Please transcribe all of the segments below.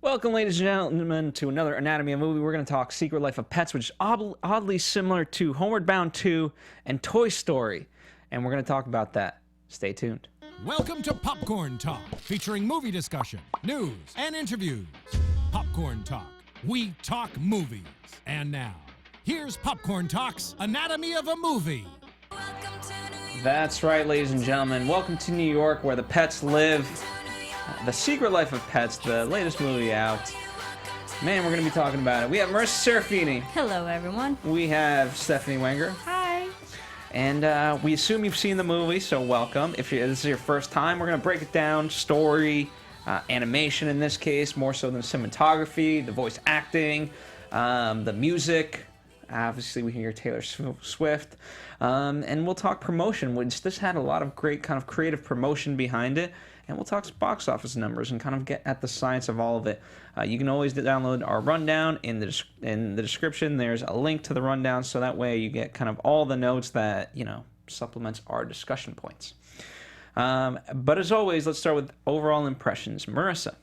Welcome, ladies and gentlemen, to another Anatomy of Movie. We're going to talk Secret Life of Pets, which is oddly similar to Homeward Bound 2 and Toy Story. And we're going to talk about that. Stay tuned. Welcome to Popcorn Talk, featuring movie discussion, news, and interviews. Popcorn Talk. We talk movies. And now, here's Popcorn Talk's Anatomy of a Movie. That's right, ladies and gentlemen. Welcome to New York, where the pets live. The Secret Life of Pets, the latest movie out. Man, we're going to be talking about it. We have Marisa Serafini. Hello, everyone. We have Stephanie Wenger. Hi. And we assume you've seen the movie, so welcome. If this is your first time, we're going to break it down. Story, animation in this case, more so than cinematography, the voice acting, the music. Obviously, we hear Taylor Swift. And we'll talk promotion, which this had a lot of great kind of creative promotion behind it. And we'll talk box office numbers and kind of get at the science of all of it. You can always download our rundown in the description. There's a link to the rundown, so that way you get kind of all the notes that, supplements our discussion points. But as always, let's start with overall impressions. Marisa.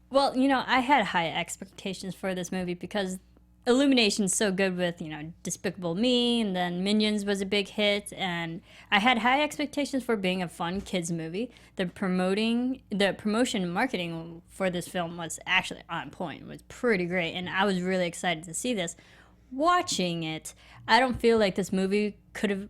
Well, I had high expectations for this movie because Illumination's so good with, Despicable Me, and then Minions was a big hit, and I had high expectations for being a fun kids movie. The promotion and marketing for this film was actually on point. It was pretty great, and I was really excited to see this. Watching it, I don't feel like this movie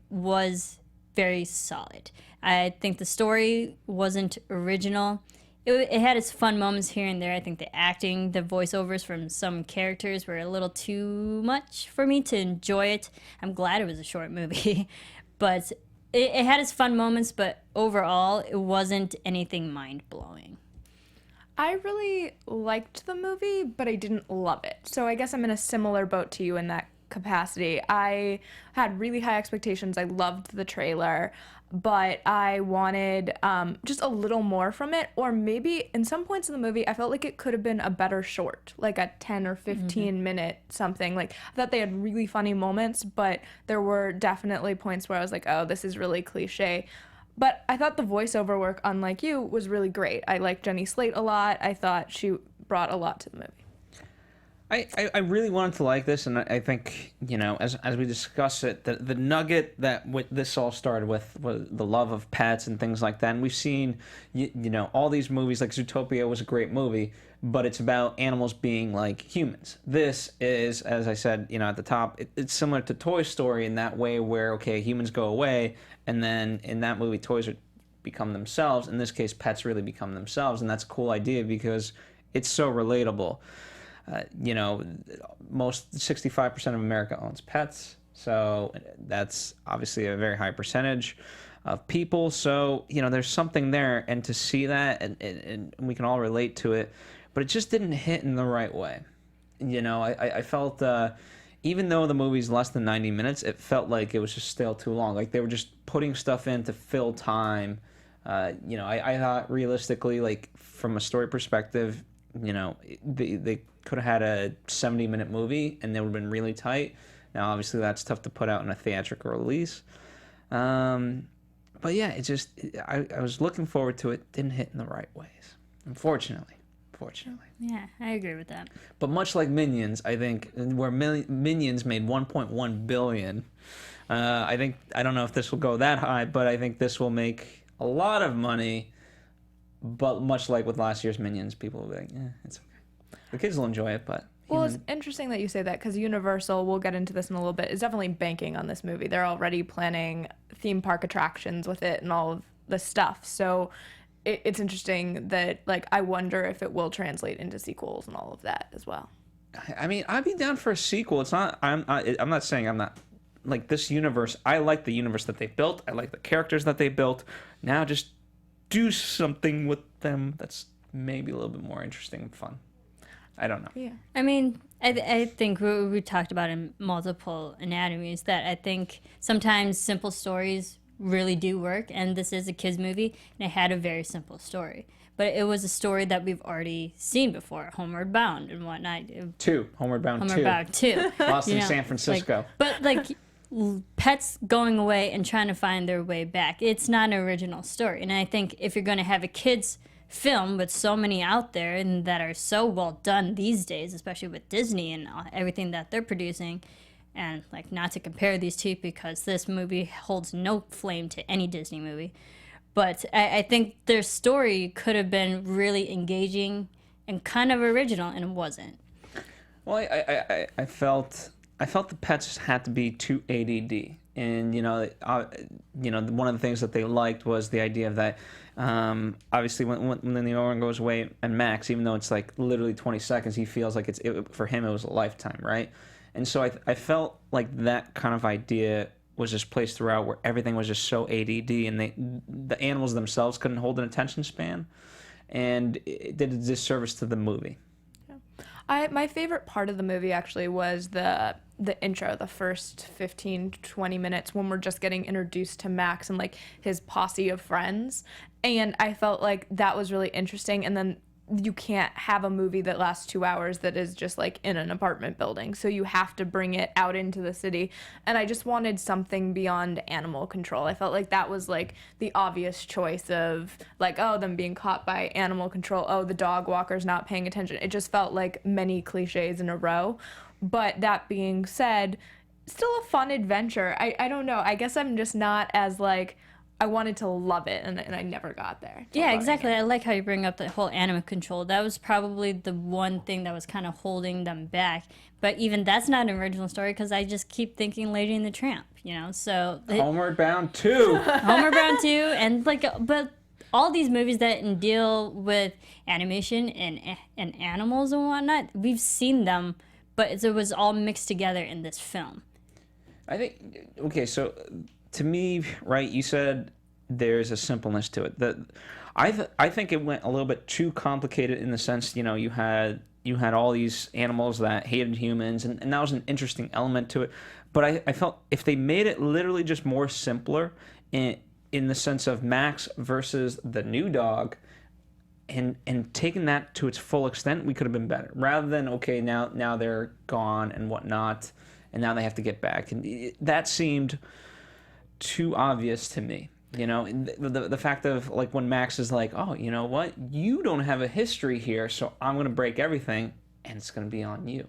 was very solid. I think the story wasn't original. It had its fun moments here and there. I think the acting, the voiceovers from some characters were a little too much for me to enjoy it. I'm glad it was a short movie. But it had its fun moments, but overall, it wasn't anything mind-blowing. I really liked the movie, but I didn't love it. So I guess I'm in a similar boat to you in that capacity. I had really high expectations. I loved the trailer, but I wanted just a little more from it. Or maybe in some points in the movie, I felt like it could have been a better short, like a 10 or 15 minute something. Like, I thought they had really funny moments, but there were definitely points where I was like, oh, this is really cliche. But I thought the voiceover work, unlike you, was really great. I liked Jenny Slate a lot. I thought she brought a lot to the movie. I really wanted to like this, and I think, as we discuss it, the nugget that this all started with was the love of pets and things like that. And we've seen, all these movies, like Zootopia was a great movie, but it's about animals being like humans. This is, as I said, at the top, it's similar to Toy Story in that way where, okay, humans go away, and then in that movie, toys become themselves. In this case, pets really become themselves, and that's a cool idea because it's so relatable. Most 65% of America owns pets, so that's obviously a very high percentage of people. So, there's something there, and to see that, and we can all relate to it, but it just didn't hit in the right way. I felt, even though the movie's less than 90 minutes, it felt like it was just still too long. Like they were just putting stuff in to fill time. I thought realistically, like from a story perspective, they could have had a 70-minute movie and they would have been really tight. Now, obviously, that's tough to put out in a theatrical release. But yeah, I was looking forward to it. Didn't hit in the right ways, unfortunately. Yeah, I agree with that. But much like Minions, I think, where Minions made $1.1 billion, I don't know if this will go that high, but I think this will make a lot of money. But much like with last year's Minions, people will be like, it's okay. The kids will enjoy it, but... Well, it's interesting that you say that because Universal, we'll get into this in a little bit, is definitely banking on this movie. They're already planning theme park attractions with it and all of the stuff. So it's interesting that, I wonder if it will translate into sequels and all of that as well. I mean, I'd be down for a sequel. I'm not saying I'm not... Like, this universe, I like the universe that they built. I like the characters that they built. Now just do something with them that's maybe a little bit more interesting and fun. I don't know. Yeah. I mean, I think we talked about in multiple anatomies that I think sometimes simple stories really do work, and this is a kids movie, and it had a very simple story. But it was a story that we've already seen before, Homeward Bound and whatnot. Homeward Bound 2. Lost in San Francisco. But pets going away and trying to find their way back. It's not an original story. And I think if you're going to have a kids film with so many out there and that are so well done these days, especially with Disney and everything that they're producing. And like, not to compare these two because this movie holds no flame to any Disney movie, but I think their story could have been really engaging and kind of original, and it wasn't. Well, I felt the pets had to be too ADD, and one of the things that they liked was the idea of that. Obviously, when the owner goes away, and Max, even though it's like literally 20 seconds, he feels like for him it was a lifetime, right? And so I felt like that kind of idea was just placed throughout, where everything was just so ADD, and the animals themselves couldn't hold an attention span, and it did a disservice to the movie. My favorite part of the movie actually was the intro, the first 15, 20 minutes when we're just getting introduced to Max and like his posse of friends. And I felt like that was really interesting. And then you can't have a movie that lasts 2 hours that is just like in an apartment building. So you have to bring it out into the city. And I just wanted something beyond animal control. I felt like that was like the obvious choice of like, oh, them being caught by animal control. Oh, the dog walker's not paying attention. It just felt like many cliches in a row. But that being said, still a fun adventure. I don't know. I guess I'm just not as like, I wanted to love it, and I never got there. Yeah, exactly. I like how you bring up the whole animal control. That was probably the one thing that was kind of holding them back. But even that's not an original story because I just keep thinking Lady and the Tramp, So Homeward Bound 2. Homeward Bound 2, and but all these movies that deal with animation and animals and whatnot, we've seen them, but it was all mixed together in this film. I think, okay, so to me, right, you said there's a simpleness to it. I think it went a little bit too complicated in the sense, you had all these animals that hated humans, and that was an interesting element to it. But I felt if they made it literally just more simpler in the sense of Max versus the new dog, and taking that to its full extent, we could have been better. Rather than, okay, now they're gone and whatnot, and now they have to get back. And that seemed too obvious to me. The fact of like when Max is like, oh, you know what, you don't have a history here, so I'm gonna break everything and it's gonna be on you.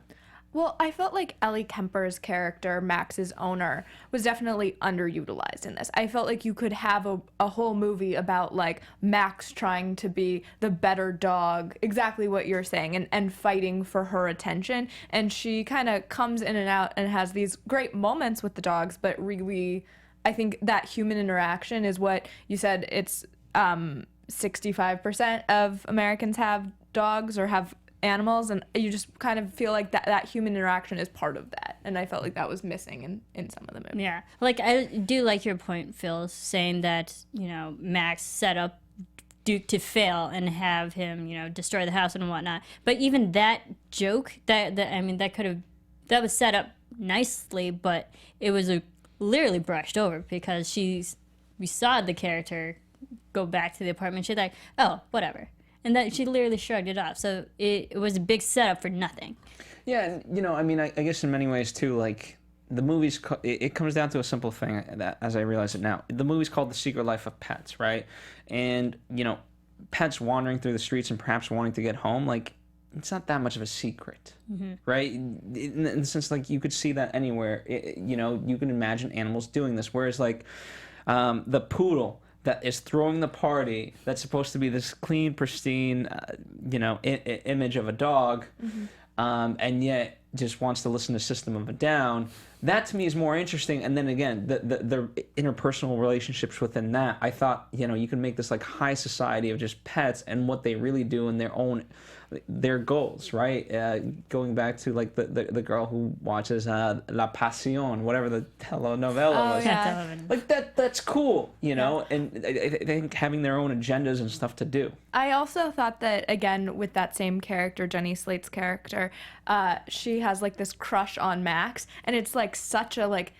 Well, I felt like Ellie Kemper's character, Max's owner, was definitely underutilized in this. I felt like you could have a whole movie about like Max trying to be the better dog, exactly what you're saying, and fighting for her attention. And she kind of comes in and out and has these great moments with the dogs, but really, I think that human interaction is what you said. It's 65% of Americans have dogs or have animals, and you just kind of feel like that human interaction is part of that. And I felt like that was missing in some of the movies. Yeah. Like, I do like your point, Phil, saying that, Max set up Duke to fail and have him, destroy the house and whatnot. But even that joke, that was set up nicely, but it was literally brushed over because we saw the character go back to the apartment. She's like, oh, whatever. And that she literally shrugged it off. So it was a big setup for nothing. Yeah, and I guess in many ways too, like the movie's, it comes down to a simple thing that, as I realize it now, the movie's called The Secret Life of Pets, right? And, pets wandering through the streets and perhaps wanting to get home, like, it's not that much of a secret, right? In the sense, like, you could see that anywhere. You can imagine animals doing this. Whereas, like, the poodle that is throwing the party, that's supposed to be this clean, pristine, image of a dog, and yet just wants to listen to System of a Down. That to me is more interesting. And then again, the interpersonal relationships within that. I thought, you could make this like high society of just pets and what they really do in their goals, right? Going back to like the girl who watches La Passion, whatever the telenovela was. Yeah. Like that's cool, and I think having their own agendas and stuff to do. I also thought that, again, with that same character, Jenny Slate's character, she has like this crush on Max, and it's like such a like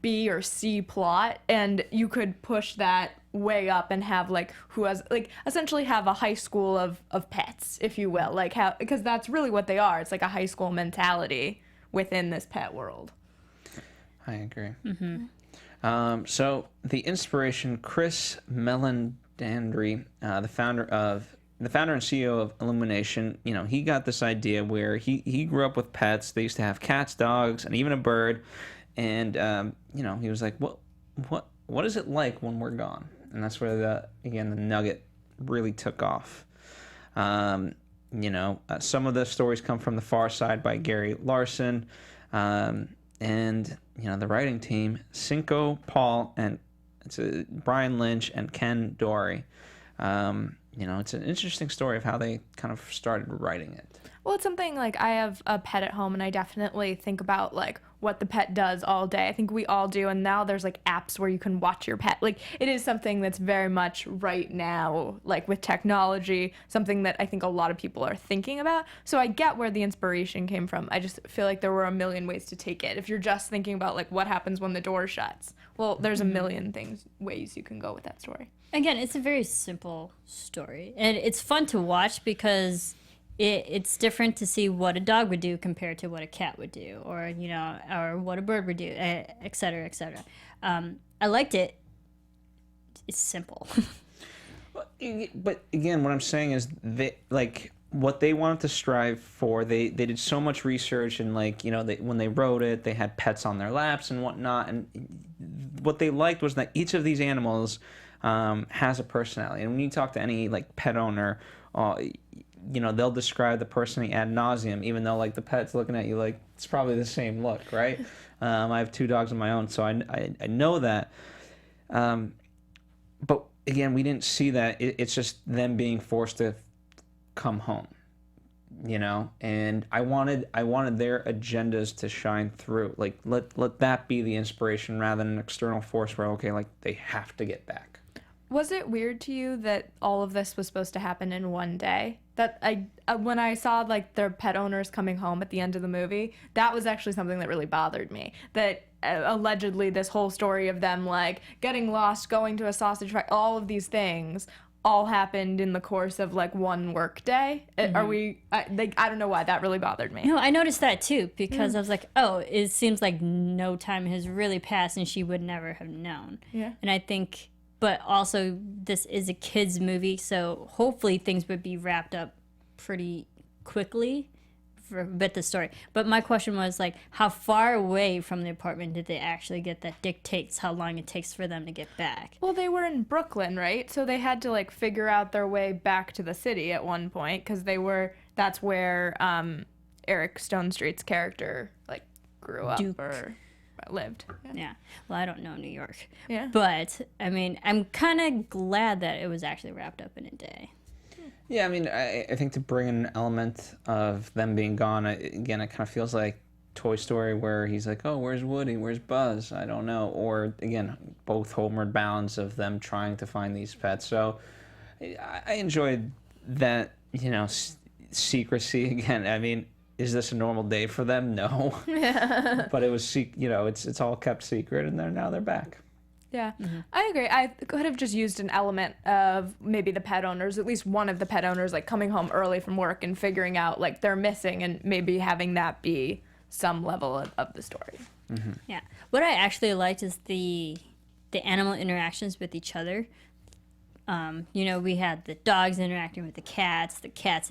B or C plot, and you could push that way up and have like who has like essentially have a high school of pets, if you will, like how, because that's really what they are. It's like a high school mentality within this pet world. I agree. So the inspiration, Chris Melandandri, the founder of the founder and CEO of Illumination, he got this idea where he grew up with pets. They used to have cats, dogs, and even a bird. And, he was like, what is it like when we're gone? And that's where the nugget really took off. Some of the stories come from The Far Side by Gary Larson. And, the writing team, Cinco, Paul, and Brian Lynch and Ken Dory. It's an interesting story of how they kind of started writing it. Well, it's something like I have a pet at home and I definitely think about like what the pet does all day. I think we all do. And now there's like apps where you can watch your pet. Like it is something that's very much right now, like with technology, something that I think a lot of people are thinking about. So I get where the inspiration came from. I just feel like there were a million ways to take it. If you're just thinking about like what happens when the door shuts, well, there's a million ways you can go with that story. Again, it's a very simple story. And it's fun to watch because it's different to see what a dog would do compared to what a cat would do, or or what a bird would do, et cetera, et cetera. I liked it. It's simple. But again, what I'm saying is what they wanted to strive for. They did so much research, and when they wrote it, they had pets on their laps and whatnot. And what they liked was that each of these animals has a personality. And when you talk to any pet owner, they'll describe the person ad nauseum, even though the pet's looking at you like it's probably the same look, right? I have 2 dogs of my own, so I know that. But again, we didn't see that. It's just them being forced to come home, and I wanted their agendas to shine through. Let that be the inspiration rather than an external force where they have to get back. Was it weird to you that all of this was supposed to happen in one day? That when I saw their pet owners coming home at the end of the movie, that was actually something that really bothered me. That allegedly this whole story of them getting lost, going to a sausage factory, all of these things all happened in the course of one work day. Mm-hmm. Are we? I don't know why that really bothered me. No, I noticed that too because I was like, oh, it seems like no time has really passed, and she would never have known. Yeah, and I think. But also, this is a kid's movie, so hopefully things would be wrapped up pretty quickly for a bit the story. But my question was, how far away from the apartment did they actually get that dictates how long it takes for them to get back? Well, they were in Brooklyn, right? So they had to, figure out their way back to the city at one point, because that's where Eric Stonestreet's character, grew up Duke. Or lived. Yeah. Well, I don't know New York. Yeah. But, I mean, I'm kind of glad that it was actually wrapped up in a day. Yeah, I mean, I think to bring an element of them being gone, again, it kind of feels like Toy Story where he's like, oh, where's Woody? Where's Buzz? I don't know. Or, again, both Homeward Bounds of them trying to find these pets. So I enjoyed that, secrecy. Again, I mean, is this a normal day for them? No. Yeah. But it was, it's all kept secret, and now they're back. Yeah, mm-hmm. I agree. I could have just used an element of maybe the pet owners, at least one of the pet owners, coming home early from work and figuring out they're missing, and maybe having that be some level of the story. Mm-hmm. Yeah. What I actually liked is the animal interactions with each other. We had the dogs interacting with the cats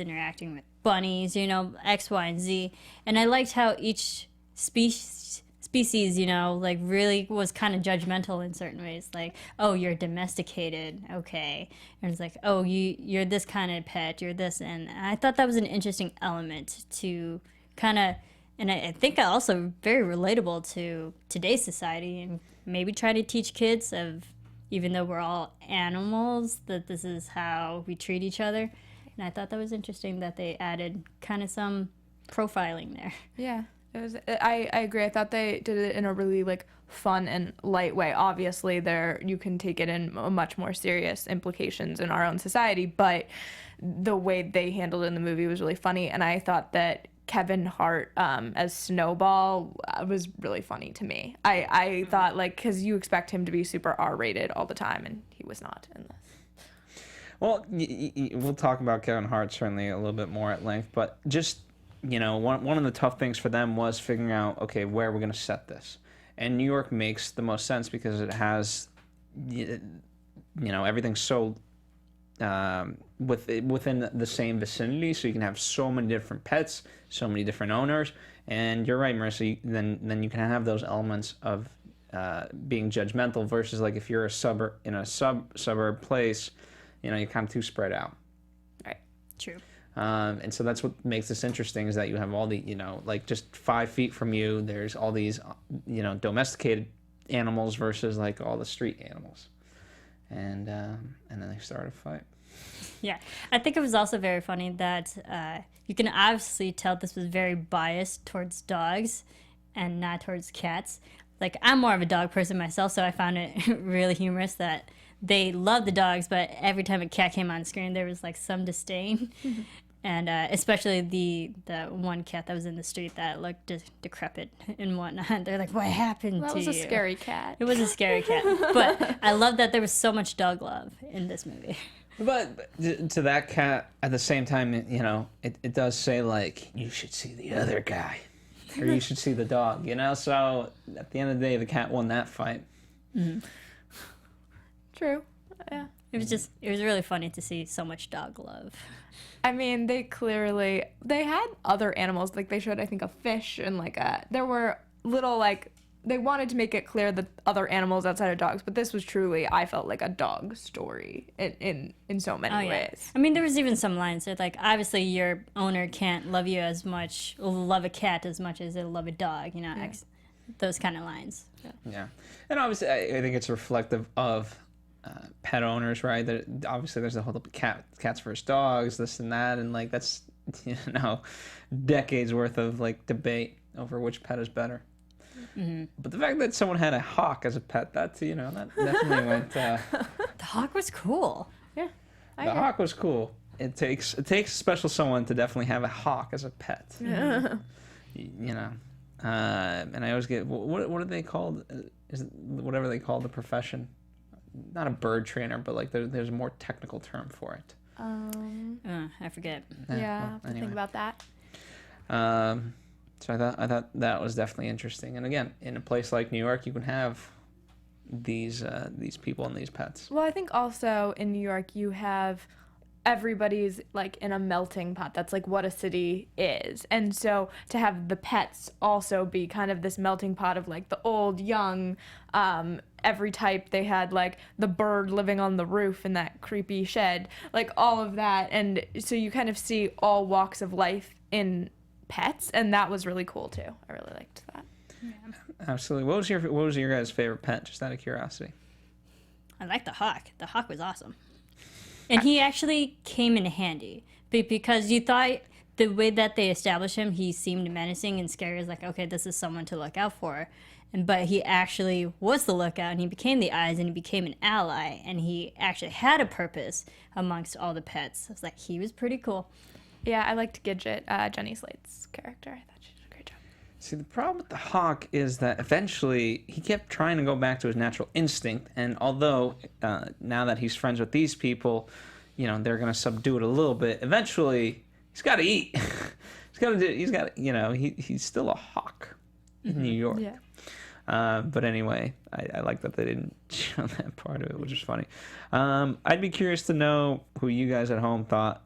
interacting with bunnies, X, Y, and Z. And I liked how each species, really was kind of judgmental in certain ways. Oh, you're domesticated. Okay. And it's oh, you're this kind of pet. You're this. And I thought that was an interesting element to kind of, and I think also very relatable to today's society, and maybe try to teach kids even though we're all animals, that this is how we treat each other. And I thought that was interesting that they added kind of some profiling there. Yeah, it was. I agree. I thought they did it in a really fun and light way. Obviously, you can take it in much more serious implications in our own society, but the way they handled it in the movie was really funny. And I thought that Kevin Hart as Snowball was really funny to me. I thought because you expect him to be super R-rated all the time, and he was not in this. Well, we'll talk about Kevin Hart certainly a little bit more at length, but just, one of the tough things for them was figuring out, okay, where we're going to set this. And New York makes the most sense because it has, everything's so within the same vicinity, so you can have so many different pets, so many different owners. And you're right, Marisa. Then you can have those elements of being judgmental versus like if you're in a suburb place, you're kind of too spread out. Right. True. And so that's what makes this interesting is that you have all the like just 5 feet from you, there's all these domesticated animals versus like all the street animals, and then they start a fight. Yeah, I think it was also very funny that you can obviously tell this was very biased towards dogs and not towards cats. Like, I'm more of a dog person myself, so I found it really humorous that they loved the dogs, but every time a cat came on screen, there was like some disdain. And especially the one cat that was in the street that looked decrepit and whatnot. They're like, what happened to you? That was a scary cat. It was a scary cat. But I love that there was so much dog love in this movie. But to that cat, at the same time, it does say, like, you should see the other guy. Or you should see the dog, So at the end of the day, the cat won that fight. Mm-hmm. True. Yeah. It was really funny to see so much dog love. I mean, they had other animals. Like, they showed, I think, a fish and, like, there were little, like, they wanted to make it clear that other animals outside of dogs, but this was truly, I felt like a dog story in so many ways. I mean, there was even some lines that, like, obviously your owner can't love a cat as much as it'll love a dog, those kind of lines. Yeah. And obviously, I think it's reflective of pet owners, right? That obviously there's the whole cats versus dogs, this and that, and like that's decades worth of like debate over which pet is better. Mm-hmm. But the fact that someone had a hawk as a pet, that definitely went. The hawk was cool. Yeah, the hawk was cool. It takes a special someone to definitely have a hawk as a pet. Yeah. And I always get what are they called? Is it whatever they call the profession? Not a bird trainer, but like there's a more technical term for it. I forget. Yeah, I have to think about that. So I thought that was definitely interesting. And again, in a place like New York, you can have these people and these pets. Well, I think also in New York you have everybody's like in a melting pot. That's like what a city is. And so to have the pets also be kind of this melting pot of like the old, young, every type. They had like the bird living on the roof in that creepy shed, like all of that. And so you kind of see all walks of life in pets, and that was really cool too. I really liked that. Yeah. Absolutely. What was your guys' favorite pet, just out of curiosity? I like the hawk. The hawk was awesome. And he actually came in handy because you thought the way that they established him, he seemed menacing and scary. It's like, okay, this is someone to look out for. But he actually was the lookout, and he became the eyes, and he became an ally, and he actually had a purpose amongst all the pets. I was like, he was pretty cool. Yeah, I liked Gidget, Jenny Slate's character. I thought she did a great job. See, the problem with the hawk is that eventually he kept trying to go back to his natural instinct, and although now that he's friends with these people, they're going to subdue it a little bit, eventually he's got to eat. He's still a hawk in New York. Yeah. But anyway, I like that they didn't show that part of it, which is funny. I'd be curious to know who you guys at home thought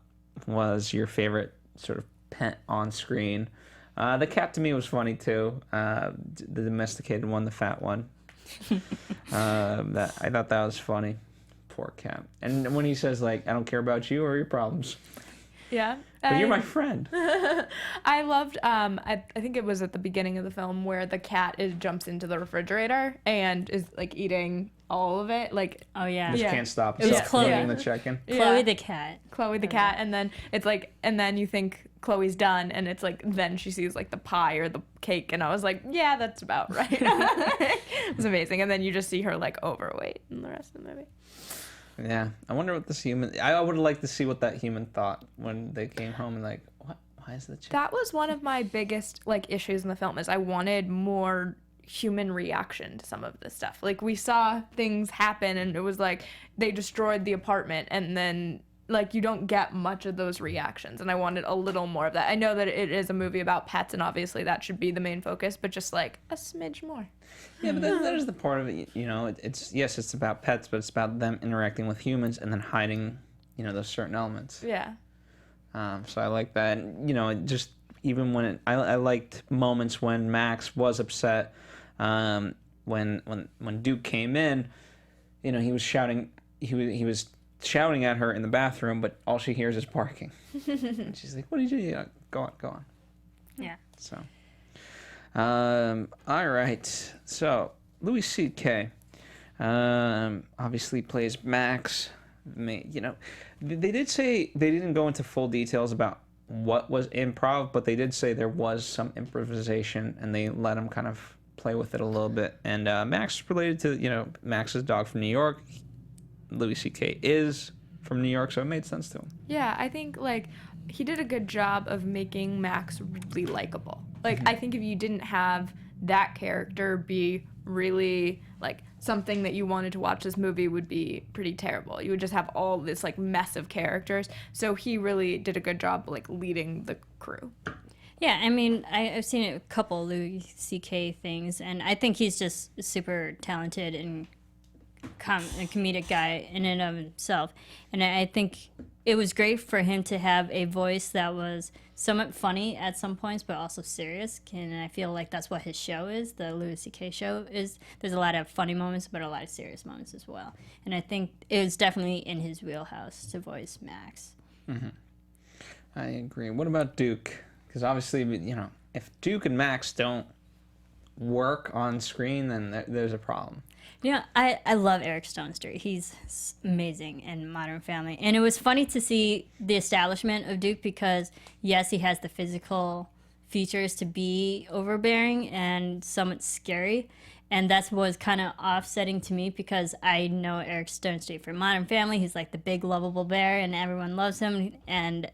was your favorite sort of pet on screen. The cat to me was funny too. The domesticated one, the fat one. I thought that was funny. Poor cat. And when he says like, "I don't care about you or your problems." Yeah. But you're my friend. I loved, I think it was at the beginning of the film where the cat jumps into the refrigerator and is like eating all of it. Like, oh yeah. Just can't stop It was himself Chloe. eating the chicken. Chloe the cat. Chloe the cat. And then it's like, and then you think Chloe's done, and it's like, then she sees like the pie or the cake, and I was like, yeah, that's about right. It was amazing. And then you just see her like overweight in the rest of the movie. Yeah, I wonder what this human. I would have liked to see what that human thought when they came home and like, what? Why is the chicken? That was one of my biggest like issues in the film. Is I wanted more human reaction to some of this stuff. Like we saw things happen, and it was like they destroyed the apartment, and then like you don't get much of those reactions, and I wanted a little more of that. I know that it is a movie about pets, and obviously that should be the main focus, but just like a smidge more. Yeah, but that is the part of it, it's about pets, but it's about them interacting with humans and then hiding those certain elements. Yeah. So I like that. And, it just even when I liked moments when Max was upset. When Duke came in, he was shouting. He was shouting at her in the bathroom, but all she hears is barking. And she's like, "What did you do? Yeah, go on." Yeah. So, all right. So Louis C.K. Obviously plays Max. They did say they didn't go into full details about what was improv, but they did say there was some improvisation, and they let him kind of play with it a little bit. And Max is related to, Max's dog from New York. Louis C.K. is from New York, so it made sense to him. Yeah, I think, he did a good job of making Max really likable. I think if you didn't have that character be really, something that you wanted to watch this movie would be pretty terrible. You would just have all this, mess of characters. So he really did a good job, leading the crew. Yeah, I mean, I've seen a couple Louis C.K. things, and I think he's just super talented and a comedic guy in and of himself. And I think it was great for him to have a voice that was somewhat funny at some points, but also serious. And I feel like that's what his show is, the Louis C.K. show is. There's a lot of funny moments, but a lot of serious moments as well. And I think it was definitely in his wheelhouse to voice Max. Mm-hmm. I agree. What about Duke? Because obviously, if Duke and Max don't work on screen, then there's a problem. I love Eric Stone Street. He's amazing in Modern Family. And it was funny to see the establishment of Duke because, yes, he has the physical features to be overbearing and somewhat scary. And that was kind of offsetting to me because I know Eric Stone Street from Modern Family. He's like the big, lovable bear, and everyone loves him. And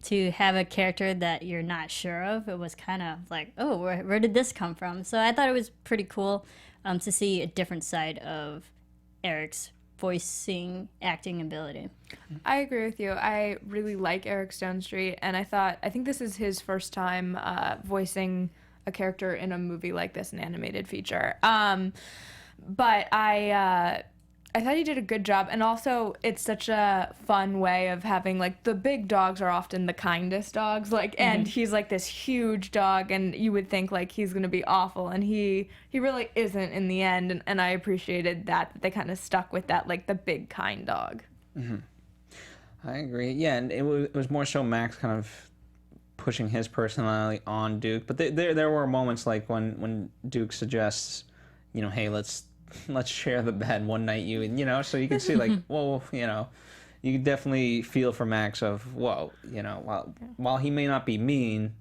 to have a character that you're not sure of, it was kind of like, oh, where did this come from? So I thought it was pretty cool to see a different side of Eric's voicing, acting ability. I agree with you. I really like Eric Stone Street, and I think this is his first time voicing a character in a movie like this, an animated feature. But I thought he did a good job, and also it's such a fun way of having the big dogs are often the kindest dogs, and he's this huge dog, and you would think he's gonna be awful, and he really isn't in the end, and I appreciated that they kind of stuck with that the big kind dog. Mm-hmm. I agree. Yeah, and it was more so Max kind of pushing his personality on Duke, but there were moments when Duke suggests, hey, let's share the bed one night, so you can see whoa, you can definitely feel for Max of whoa, while he may not be mean,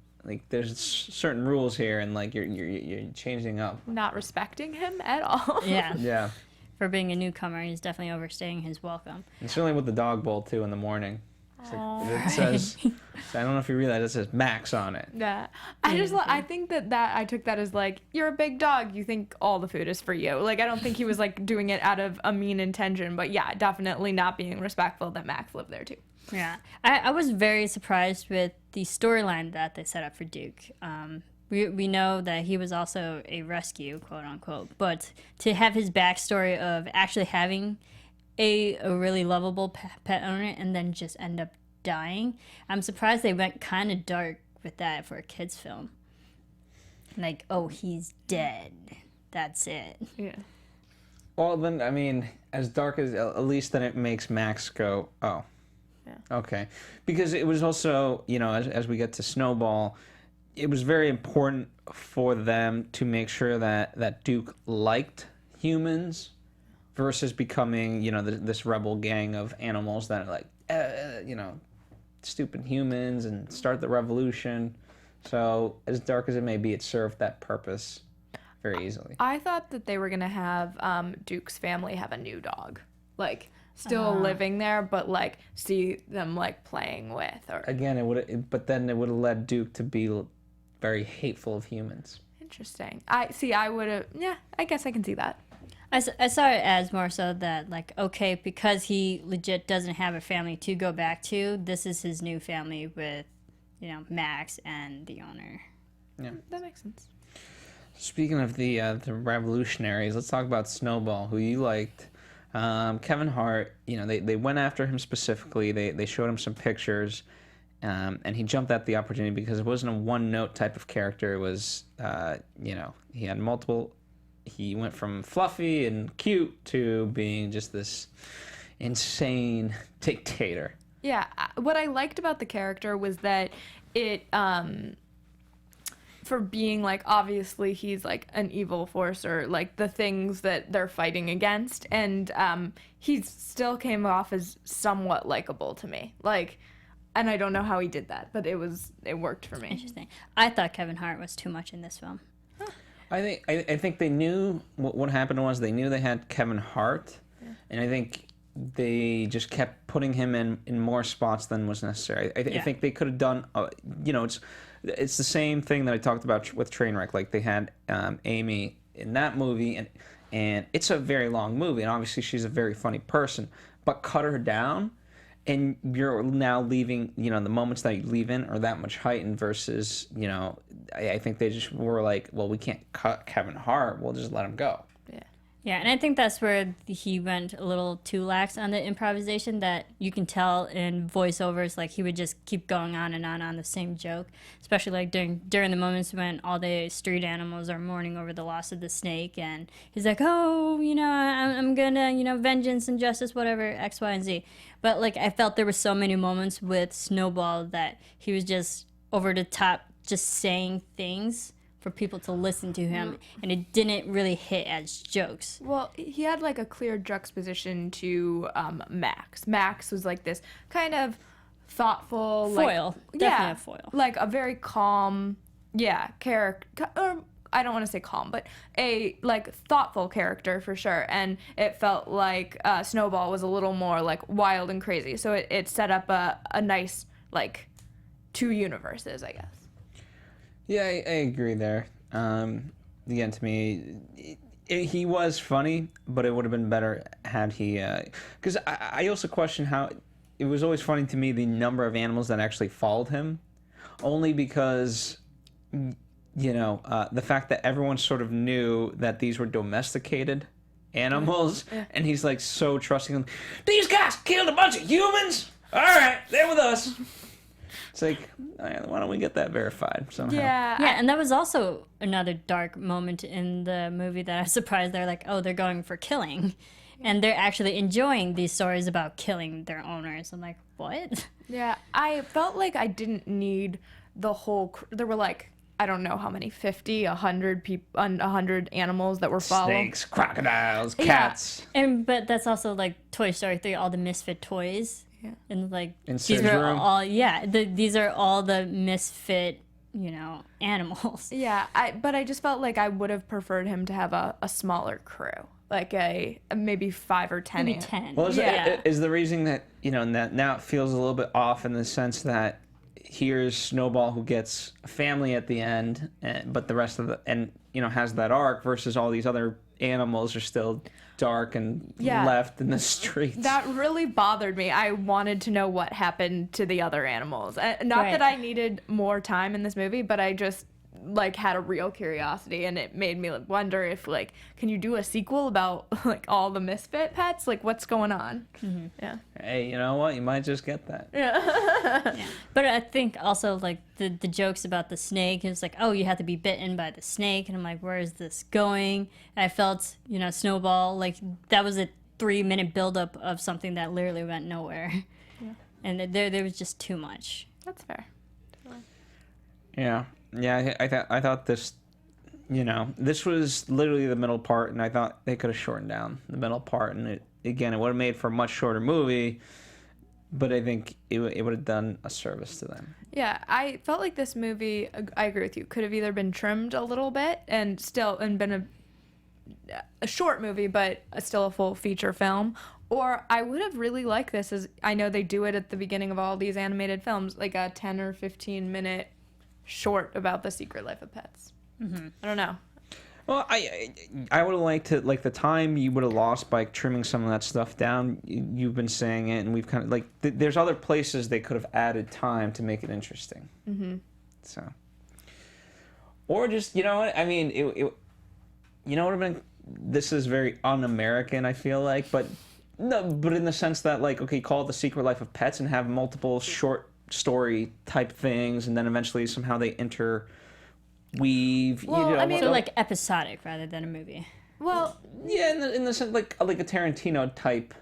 there's certain rules here, and you're changing up, not respecting him at all. Yeah. For being a newcomer, he's definitely overstaying his welcome. And certainly with the dog bowl too in the morning. It says, I don't know if you realize, it says Max on it. Yeah. I think that I took that as you're a big dog, you think all the food is for you. I don't think he was doing it out of a mean intention, but yeah, definitely not being respectful that Max lived there too. Yeah. I was very surprised with the storyline that they set up for Duke. We know that he was also a rescue, quote unquote, but to have his backstory of actually having a really lovable pet owner and then just end up dying, I'm surprised they went kind of dark with that for a kid's film. Oh, he's dead. That's it. Yeah. Well, then, I mean, as dark as, at least then it makes Max go, oh. Yeah. Okay. Because it was also, as we get to Snowball, it was very important for them to make sure that Duke liked humans versus becoming, this rebel gang of animals that are stupid humans and start the revolution. So as dark as it may be, it served that purpose very easily. I thought that they were going to have Duke's family have a new dog. Still living there, but see them playing with. Or Again, but then it would have led Duke to be very hateful of humans. Interesting. I would have, I guess I can see that. I saw it as more so that, okay, because he legit doesn't have a family to go back to, this is his new family with, Max and the owner. Yeah. That makes sense. Speaking of the revolutionaries, let's talk about Snowball, who you liked. Kevin Hart, they went after him specifically. They showed him some pictures, and he jumped at the opportunity because it wasn't a one-note type of character. It was, he had multiple. He went from fluffy and cute to being just this insane dictator. Yeah, what I liked about the character was that it, for being, like, obviously he's, like, an evil force or, like, the things that they're fighting against, and he still came off as somewhat likable to me. Like, and I don't know how he did that, but it worked for me. Interesting. I thought Kevin Hart was too much in this film. I think they knew what happened was they knew they had Kevin Hart, and I think they just kept putting him in more spots than was necessary. I think they could have done, it's the same thing that I talked about with Trainwreck. Like they had Amy in that movie, and it's a very long movie, and obviously she's a very funny person, but cut her down. And you're now leaving, the moments that you leave in are that much heightened versus, I think they just were like, well, we can't cut Kevin Hart. We'll just let him go. Yeah, and I think that's where he went a little too lax on the improvisation, that you can tell in voiceovers, like he would just keep going on and on the same joke, especially like during the moments when all the street animals are mourning over the loss of the snake, and he's like, oh, I'm gonna, vengeance and justice, whatever, X, Y, and Z. But like I felt there were so many moments with Snowball that he was just over the top, just saying things for people to listen to him, and it didn't really hit as jokes. Well, he had like a clear juxtaposition to Max. Max was like this kind of thoughtful, Foil. Definitely a foil. Like a very calm, character. Or I don't want to say calm, but a like thoughtful character for sure. And it felt like Snowball was a little more like wild and crazy. So it set up a nice like two universes, I guess. Yeah, I agree there. Again, to me, he was funny, but it would have been better had he... Because I also question how... It was always funny to me the number of animals that actually followed him, only because, the fact that everyone sort of knew that these were domesticated animals, and he's like so trusting them. These guys killed a bunch of humans? All right, they're with us. It's like, why don't we get that verified somehow? Yeah, and that was also another dark moment in the movie that I was surprised. They're like, oh, they're going for killing. And they're actually enjoying these stories about killing their owners. I'm like, what? Yeah, I felt like I didn't need the whole... There were like, I don't know how many, 50, 100 people, 100 animals that were following. Snakes, crocodiles, cats. But that's also like Toy Story 3, all the misfit toys. Yeah. And like in these are all these are all the misfit, animals. Yeah, but I just felt like I would have preferred him to have a smaller crew, like a maybe 5 or 10. Maybe 10. Well, is the reason that that now it feels a little bit off in the sense that here's Snowball who gets a family at the end, but the rest of has that arc versus all these other animals are still dark and left in the streets. That really bothered me. I wanted to know what happened to the other animals. Not that I needed more time in this movie, but I just like had a real curiosity, and it made me wonder if like, can you do a sequel about like all the misfit pets? Like, what's going on? Mm-hmm. Yeah. Hey, you know what? You might just get that. Yeah. But I think also like the jokes about the snake is like, oh, you have to be bitten by the snake, and I'm like, where is this going? And I felt Snowball, like that was a 3-minute buildup of something that literally went nowhere. Yeah. And there was just too much. That's fair. Yeah. Yeah, I thought this, this was literally the middle part, and I thought they could have shortened down the middle part, and it would have made for a much shorter movie, but I think it would have done a service to them. Yeah, I felt like this movie, I agree with you, could have either been trimmed a little bit and been a short movie, but still a full feature film, or I would have really liked this, as I know they do it at the beginning of all these animated films, like a 10 or 15 minute short about the secret life of pets. Mm-hmm. I don't know. Well, I would have liked to, like, the time you would have lost by trimming some of that stuff down. You've been saying it, and we've kind of, like, there's other places they could have added time to make it interesting. Mm-hmm. So. Or just, it would have been this is very un-American, I feel like, but no, but in the sense that, like, okay, call it The Secret Life of Pets and have multiple short story type things, and then eventually somehow they interweave. Well, I mean, So like episodic rather than a movie. Well, yeah, in the sense like a Tarantino type.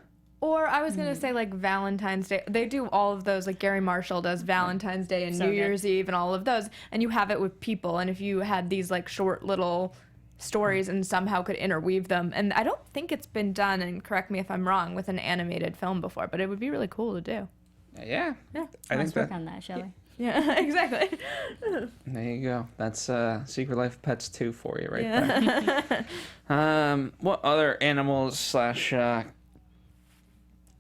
or I was gonna say like Valentine's Day. They do all of those. Like Gary Marshall does Valentine's Day and So New good. Year's Eve and all of those. And you have it with people. And if you had these like short little stories and somehow could interweave them, and I don't think it's been done. And correct me if I'm wrong with an animated film before, but it would be really cool to do. Yeah, Yeah. I Let's think work that. on that, shall we? Yeah, exactly. There you go. That's Secret Life of Pets 2 for you right Yeah. there. What other animals slash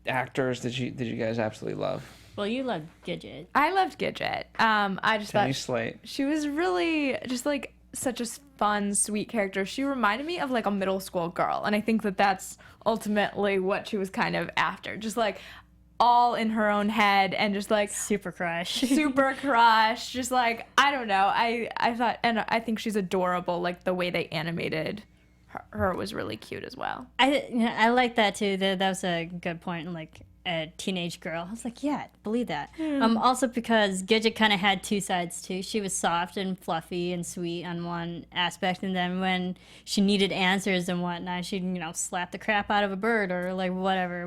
actors did you guys absolutely love? Well, you love Gidget. I loved Gidget. I just Jenny thought Slate. she was really just like such a fun, sweet character. She reminded me of like a middle school girl, and I think that that's ultimately what she was kind of after. Just like all in her own head and just like Super crush. super crush. Just like I don't know. I thought, and I think she's adorable. Like the way they animated her was really cute as well. I like that too. That was a good point. Like a teenage girl, I was like, yeah, believe that. Also because Gidget kind of had two sides too. She was soft and fluffy and sweet on one aspect, and then when she needed answers and whatnot, she'd slap the crap out of a bird or like whatever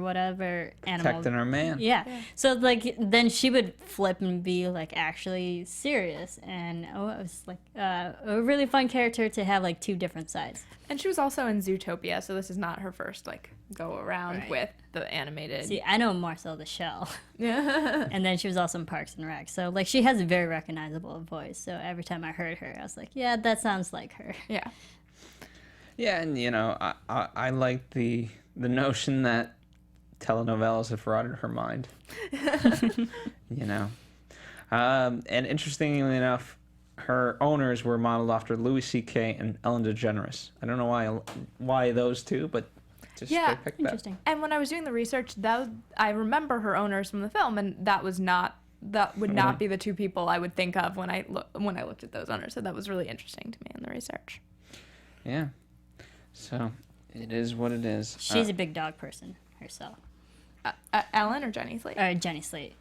animal. Protecting our man. Yeah. So like then she would flip and be like actually serious, and it was like a really fun character to have like two different sides. And she was also in Zootopia, so this is not her first like go around Right. with the animated. See, I know Marcel the Shell, Yeah. and then she was also in Parks and Rec. So like she has a very recognizable voice. So every time I heard her, I was like, yeah, that sounds like her. Yeah. Yeah, and I like the notion that telenovelas have rotted her mind. And interestingly enough, her owners were modeled after Louis C.K. and Ellen DeGeneres. I don't know why those two, but just Yeah, they picked that. Interesting. And when I was doing the research, I remember her owners from the film, and that would not be the two people I would think of when I looked at those owners. So that was really interesting to me in the research. Yeah. So it is what it is. She's a big dog person herself. Ellen or Jenny Slate? Jenny Slate.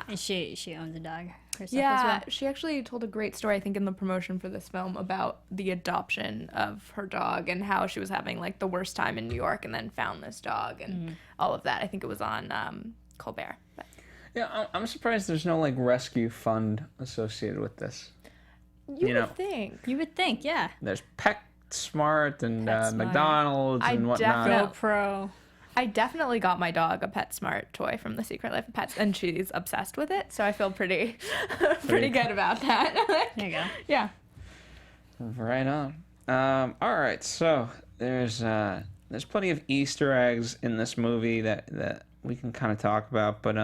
And she owns a dog herself as Yeah, well. she actually told a great story, I think, in the promotion for this film about the adoption of her dog and how she was having like the worst time in New York and then found this dog and all of that. I think it was on Colbert. But. Yeah, I'm surprised there's no like rescue fund associated with this. You would think. You would think, yeah. There's Petsmart and Petsmart. McDonald's I and whatnot. definitely- GoPro. I definitely got my dog a PetSmart toy from The Secret Life of Pets, and she's obsessed with it. So I feel pretty good about that. There you go. Yeah. Right on. All right, so there's plenty of Easter eggs in this movie that we can kind of talk about, but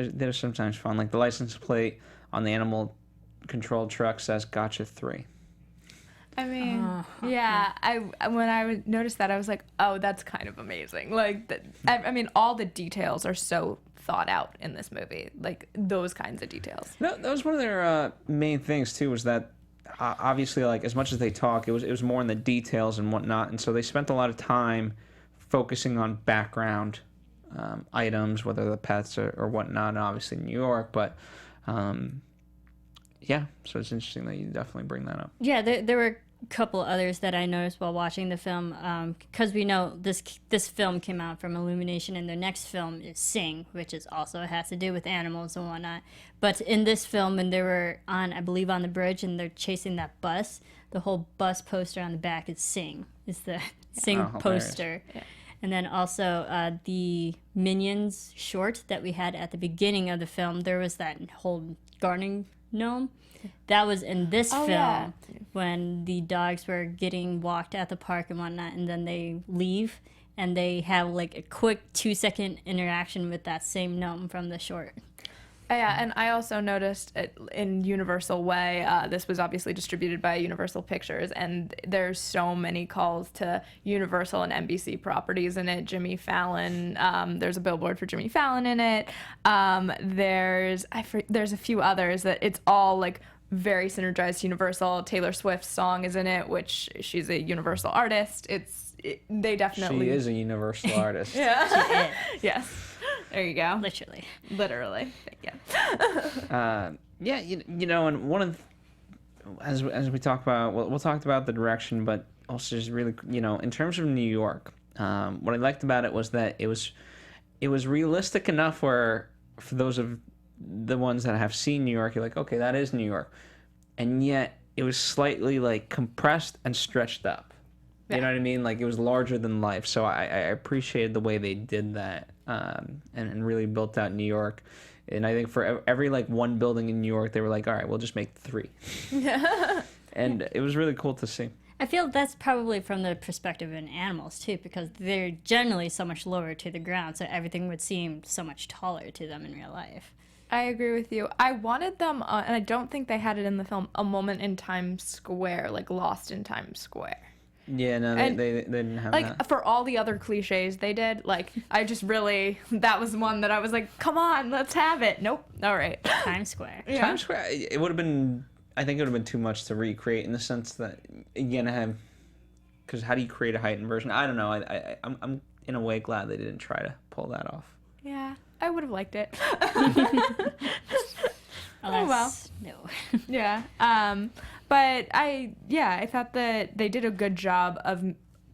there's sometimes fun. Like the license plate on the animal control truck says "Gotcha 3." I mean, yeah. When I noticed that, I was like, oh, that's kind of amazing. Like, I mean, all the details are so thought out in this movie. Like those kinds of details. No, that was one of their main things too. Was that obviously, like, as much as they talk, it was more in the details and whatnot, and so they spent a lot of time focusing on background items, whether the pets or whatnot, and obviously New York, but yeah, so it's interesting that you definitely bring that up. Yeah, there were a couple others that I noticed while watching the film, because we know this film came out from Illumination, and their next film is Sing, which is also has to do with animals and whatnot. But in this film, when they were I believe on the bridge, and they're chasing that bus, the whole bus poster on the back is Sing. It's the Sing Oh, hilarious. poster. Yeah. And then also the Minions short that we had at the beginning of the film, there was that whole gardening gnome. That was in this film yeah. when the dogs were getting walked at the park and whatnot, and then they leave and they have like a quick 2-second interaction with that same gnome from the short. Yeah, and I also noticed it in Universal Way. This was obviously distributed by Universal Pictures, and there's so many calls to Universal and NBC properties in it. Jimmy Fallon, there's a billboard for Jimmy Fallon in it. There's a few others that it's all like very synergized Universal. Taylor Swift's song is in it, which she's a Universal artist. They definitely... She is a Universal artist. Yeah. Yes. There you go. Literally. Yeah. Yeah, you know, and one of as we talk about, we'll talk about the direction, but also just really, you know, in terms of New York, what I liked about it was that it was realistic enough where for those of the ones that have seen New York, you're like, okay, that is New York, and yet it was slightly like compressed and stretched up. You know what I mean? Like it was larger than life. So I appreciated the way they did that, and really built out New York. And I think for every like one building in New York, they were like, all right, we'll just make 3. And it was really cool to see. I feel that's probably from the perspective of animals too, because they're generally so much lower to the ground, so everything would seem so much taller to them in real life. I agree with you. I wanted them, and I don't think they had it in the film, a moment in Times Square, like Lost in Times Square. Yeah, no, they didn't have like, that. Like, for all the other cliches they did, like, I just really, that was one that I was like, come on, let's have it. Nope. All right. Times Square. Yeah. Times Square, it would have been, I think it would have been too much to recreate in the sense that, again, because how do you create a heightened version? I don't know. I'm in a way glad they didn't try to pull that off. Yeah, I would have liked it. Oh well. No. Yeah. But I thought that they did a good job of,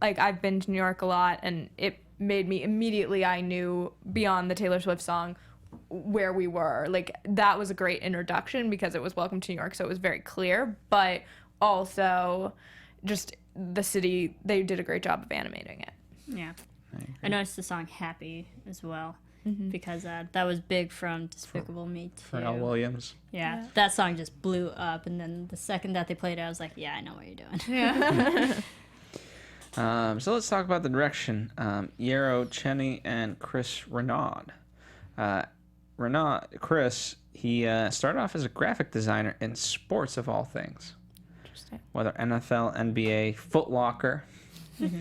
like, I've been to New York a lot, and it made me immediately, I knew beyond the Taylor Swift song where we were. Like, that was a great introduction because it was Welcome to New York, so it was very clear, but also just the city, they did a great job of animating it. Yeah. I noticed the song Happy as well. Because that was big from Despicable Me too. Pharrell Williams. Yeah, that song just blew up, and then the second that they played it, I was like, yeah, I know what you're doing. Yeah. So let's talk about the direction. Yarrow Cheney and Chris Renaud. Chris, he started off as a graphic designer in sports of all things. Interesting. Whether NFL, NBA, Foot Locker. You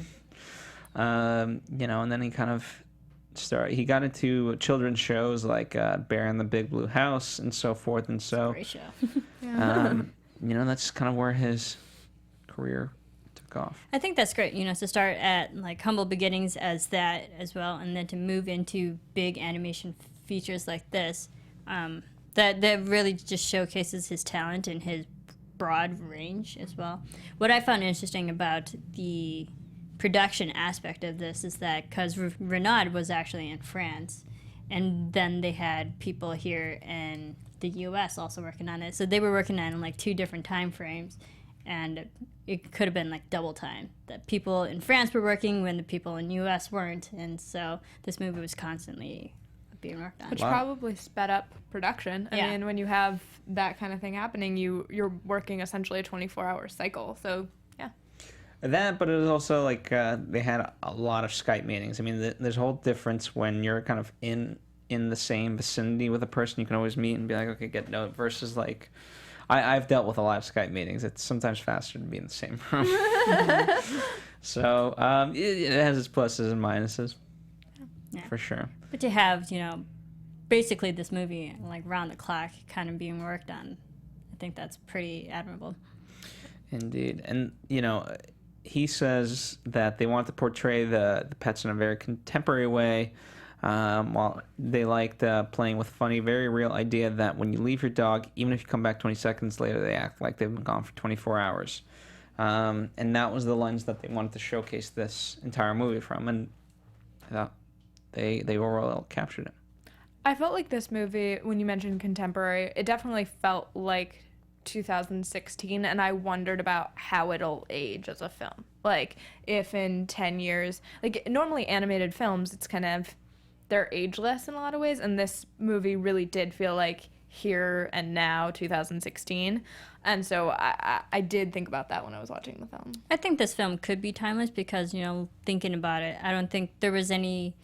know, and then he kind of he got into children's shows like Bear in the Big Blue House and so forth and so. Great show. You know, that's kind of where his career took off. I think that's great, you know, to start at like humble beginnings as that as well, and then to move into big animation features like this. That really just showcases his talent and his broad range as well. What I found interesting about the production aspect of this is that because Renaud was actually in France, and then they had people here in the U.S. also working on it, so they were working on like 2 different time frames, and it could have been like double time that people in France were working when the people in the U.S. weren't, and so this movie was constantly being worked on. Which probably sped up production. I mean, when you have that kind of thing happening, you're working essentially a 24-hour cycle, so yeah. That, but it was also like they had a lot of Skype meetings. I mean, there's a whole difference when you're kind of in the same vicinity with a person. You can always meet and be like, okay, get note. Versus like, I've dealt with a lot of Skype meetings. It's sometimes faster to be in the same room. So it has its pluses and minuses, for sure. But to have, you know, basically this movie like round the clock kind of being worked on, I think that's pretty admirable. Indeed, and you know. He says that they want to portray the pets in a very contemporary way, while they liked playing with funny, very real idea that when you leave your dog, even if you come back 20 seconds later, they act like they've been gone for 24 hours. And that was the lens that they wanted to showcase this entire movie from, and I thought they overall captured it. I felt like this movie, when you mentioned contemporary, it definitely felt like 2016, and I wondered about how it'll age as a film. Like, if in 10 years, like normally animated films, it's kind of, they're ageless in a lot of ways, and this movie really did feel like here and now, 2016. And so I did think about that when I was watching the film. I think this film could be timeless because, you know, thinking about it, I don't think there was any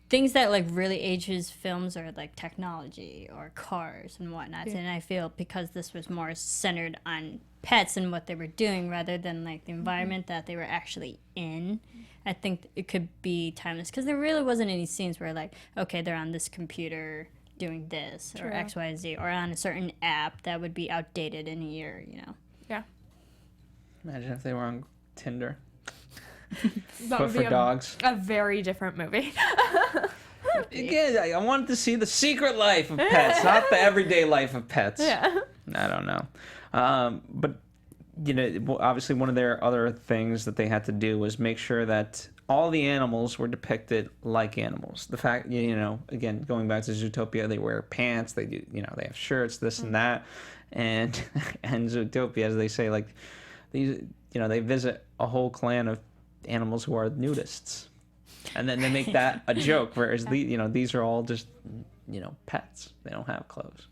things that like really ages films are like technology or cars and whatnot. Yeah. And I feel because this was more centered on pets and what they were doing rather than like the environment that they were actually in, I think it could be timeless because there really wasn't any scenes where like, okay, they're on this computer doing this or True. X, Y, and Z, or on a certain app that would be outdated in a year, you know. Yeah. Imagine if they were on Tinder. That But would for be dogs. a very different movie. Again, I wanted to see the secret life of pets, not the everyday life of pets. Yeah. I don't know. But, you know, obviously one of their other things that they had to do was make sure that all the animals were depicted like animals. The fact, you know, again, going back to Zootopia, they wear pants, they do, you know, they have shirts, this and that. And Zootopia, as they say, like, these, you know, they visit a whole clan of animals who are nudists. And then they make that a joke, whereas you know, these are all just, you know, pets. They don't have clothes.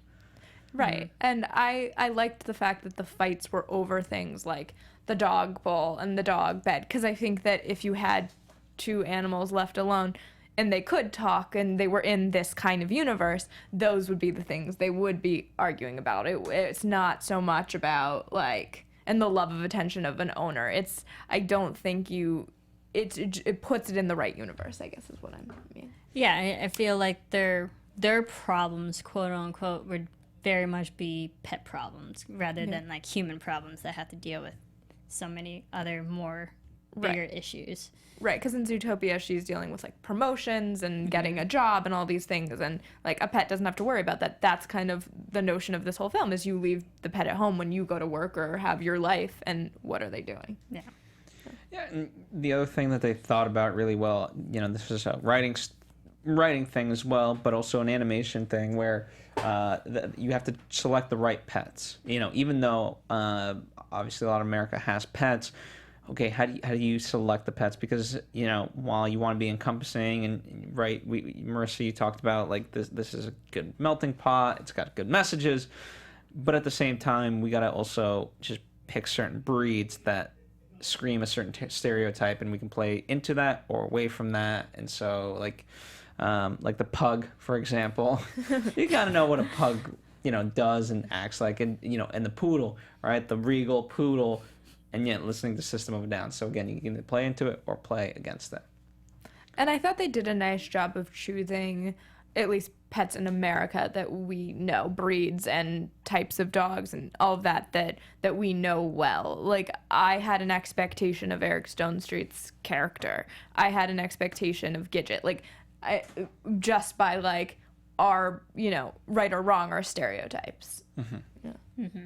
Right. And I liked the fact that the fights were over things like the dog bowl and the dog bed, because I think that if you had two animals left alone and they could talk and they were in this kind of universe, those would be the things they would be arguing about. It's not so much about, like, and the love of attention of an owner. It's, I don't think it puts it in the right universe, I guess is what I mean. Yeah, I feel like their problems, quote unquote, would very much be pet problems rather than like human problems that have to deal with so many other more bigger issues. Right, because in Zootopia, she's dealing with, like, promotions and getting a job and all these things, and, like, a pet doesn't have to worry about that. That's kind of the notion of this whole film, is you leave the pet at home when you go to work or have your life, and what are they doing? Yeah. Yeah, and the other thing that they thought about really well, you know, this is a writing thing as well, but also an animation thing where you have to select the right pets. You know, even though obviously a lot of America has pets, okay, how do you select the pets? Because, you know, while you want to be encompassing and right, Marisa, you talked about like this is a good melting pot. It's got good messages, but at the same time, we got to also just pick certain breeds that scream a certain stereotype, and we can play into that or away from that. And so, like the pug, for example, you got to know what a pug, you know, does and acts like, and you know, and the poodle, right, the regal poodle. And yet listening to System of a Down. So again, you can either play into it or play against it. And I thought they did a nice job of choosing at least pets in America that we know, breeds and types of dogs and all of that we know well. Like, I had an expectation of Eric Stonestreet's character. I had an expectation of Gidget. Like, just by, like, our, you know, right or wrong, our stereotypes. Mm-hmm. Yeah. Mm-hmm.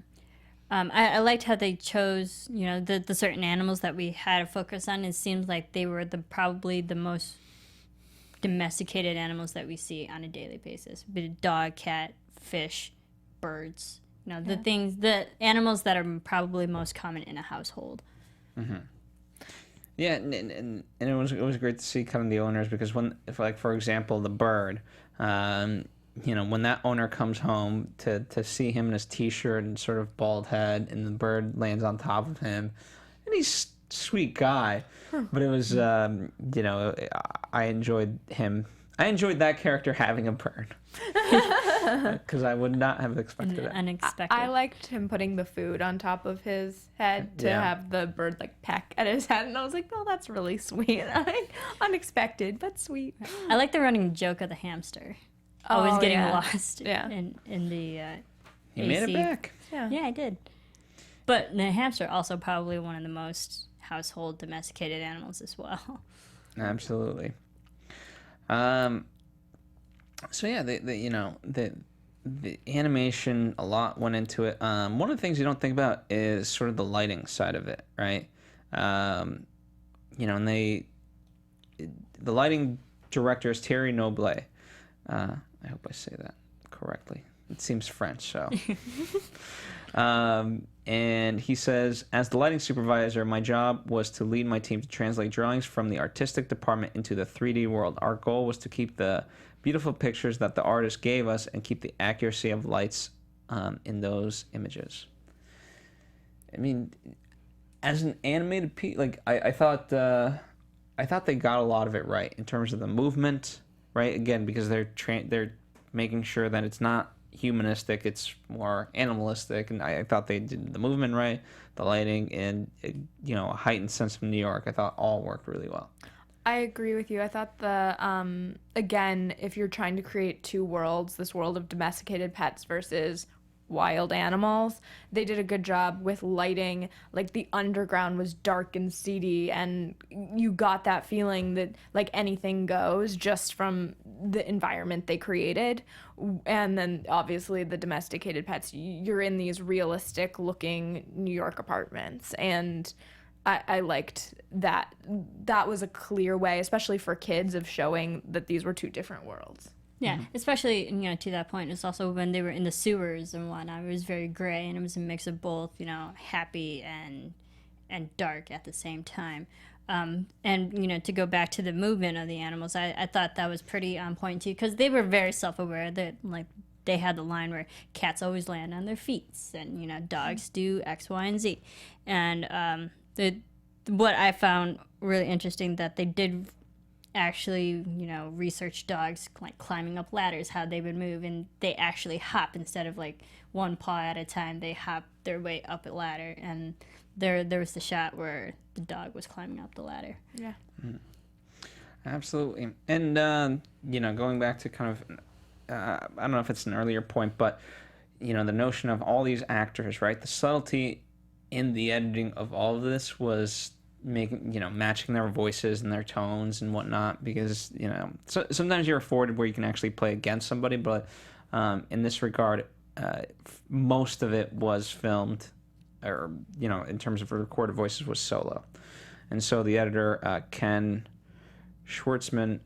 I liked how they chose, you know, the certain animals that we had to focus on. It seems like they were probably the most domesticated animals that we see on a daily basis. Be it dog, cat, fish, birds. You know, the animals that are probably most common in a household. Mm-hmm. Yeah, and it was great to see kind of the owners, because for example, the bird. You know, when that owner comes home to see him in his t-shirt and sort of bald head, and the bird lands on top of him, and he's a sweet guy, but it was, you know, I enjoyed him. I enjoyed that character having a bird, because I would not have expected it. Unexpected. I liked him putting the food on top of his head to have the bird, like, peck at his head, and I was like, oh, that's really sweet. Unexpected, but sweet. I like the running joke of the hamster. Always getting lost in the He AC. made it back. Yeah, I did. But the hamster also probably one of the most household domesticated animals as well. Absolutely. So yeah, the animation, a lot went into it. One of the things you don't think about is sort of the lighting side of it, right? You know, and the lighting director is Thierry Noble. I hope I say that correctly. It seems French, so. And he says, as the lighting supervisor, my job was to lead my team to translate drawings from the artistic department into the 3D world. Our goal was to keep the beautiful pictures that the artist gave us and keep the accuracy of lights in those images. I mean, as an animated piece, like, I thought they got a lot of it right in terms of the movement. Right, again, because they're making sure that it's not humanistic, it's more animalistic, and I thought they did the movement right, the lighting, and you know, a heightened sense of New York. I thought all worked really well. I agree with you. I thought again, if you're trying to create two worlds, this world of domesticated pets versus wild animals, they did a good job with lighting. Like, the underground was dark and seedy, and you got that feeling that, like, anything goes just from the environment they created. And then obviously the domesticated pets, you're in these realistic looking New York apartments, and I liked that. That was a clear way, especially for kids, of showing that these were two different worlds. Yeah, especially, to that point, it's also when they were in the sewers and whatnot. It was very gray, and it was a mix of both, happy and dark at the same time. And, to go back to the movement of the animals, I thought that was pretty on point, too, because they were very self-aware that, like, they had the line where cats always land on their feet, and, dogs do X, Y, and Z. And what I found really interesting, that they did actually, research dogs like climbing up ladders, how they would move, and they actually hop instead of like one paw at a time. They hop their way up a ladder, and there was the shot where the dog was climbing up the ladder. Yeah. Absolutely. And going back to kind of I don't know if it's an earlier point, but the notion of all these actors, right? The subtlety in the editing of all of this was matching their voices and their tones and whatnot, because so sometimes you're afforded where you can actually play against somebody, but in this regard, most of it was filmed, or in terms of recorded voices, was solo. And so the editor, Ken Schwartzman,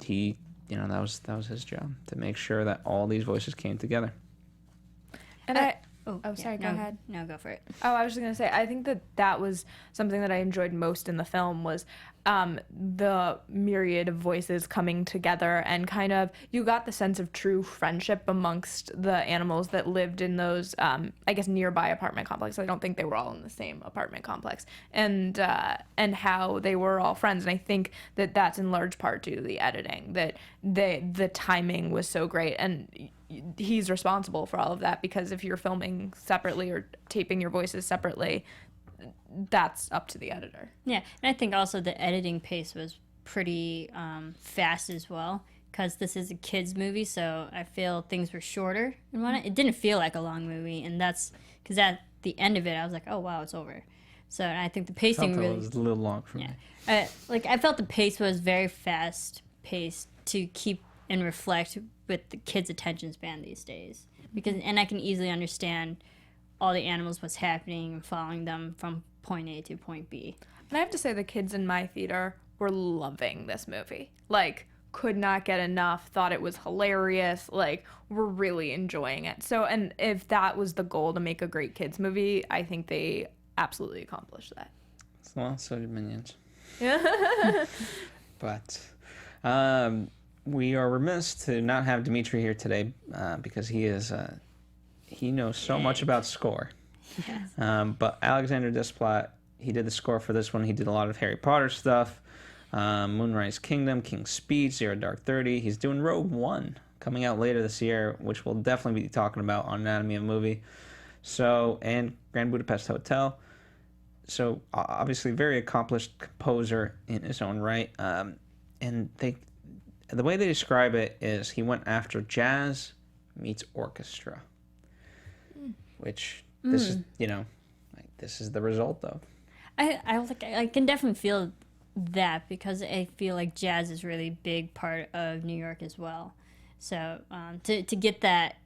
he that was his job, to make sure that all these voices came together. And Sorry, go ahead. No, go for it. Oh, I was just going to say, I think that was something that I enjoyed most in the film, was the myriad of voices coming together, and kind of, you got the sense of true friendship amongst the animals that lived in those, I guess, nearby apartment complexes. I don't think they were all in the same apartment complex, and how they were all friends. And I think that that's in large part due to the editing, that the timing was so great, and he's responsible for all of that, because if you're filming separately or taping your voices separately, that's up to the editor. Yeah, and I think also the editing pace was pretty fast as well, because this is a kids movie, so I feel things were shorter and whatnot. It didn't feel like a long movie, and that's because at the end of it, I was like, oh wow, it's over. So I think the pacing It was a little long for me. I felt the pace was very fast paced to keep and reflect with the kids' attention span these days, and I can easily understand all the animals, what's happening, and following them from point A to point B. And I have to say, the kids in my theater were loving this movie. Like, could not get enough, thought it was hilarious, like, were really enjoying it. So, and if that was the goal, to make a great kids movie, I think they absolutely accomplished that. Well, so did Minions. But we are remiss to not have Dimitri here today, because he knows so much about score. Yes. But Alexander Desplat, he did the score for this one. He did a lot of Harry Potter stuff, Moonrise Kingdom, King's Speech, Zero Dark 30. He's doing Rogue One, coming out later this year, which we'll definitely be talking about on Anatomy of a Movie. So, and Grand Budapest Hotel. So, obviously, very accomplished composer in his own right. And the way they describe it is he went after jazz meets orchestra, which this is, this is the result of. I can definitely feel that, because I feel like jazz is really a big part of New York as well. So to get that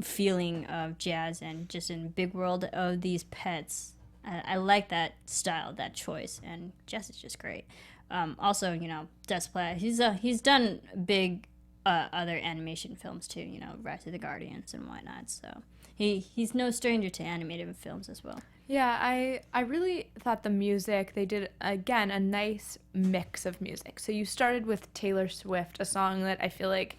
feeling of jazz and just in a big world of these pets, I like that style, that choice, and jazz is just great. Also, Desplat, he's done big other animation films too, Rise of the Guardians and whatnot. So he's no stranger to animated films as well. Yeah, I really thought the music, they did, again, a nice mix of music. So you started with Taylor Swift, a song that I feel like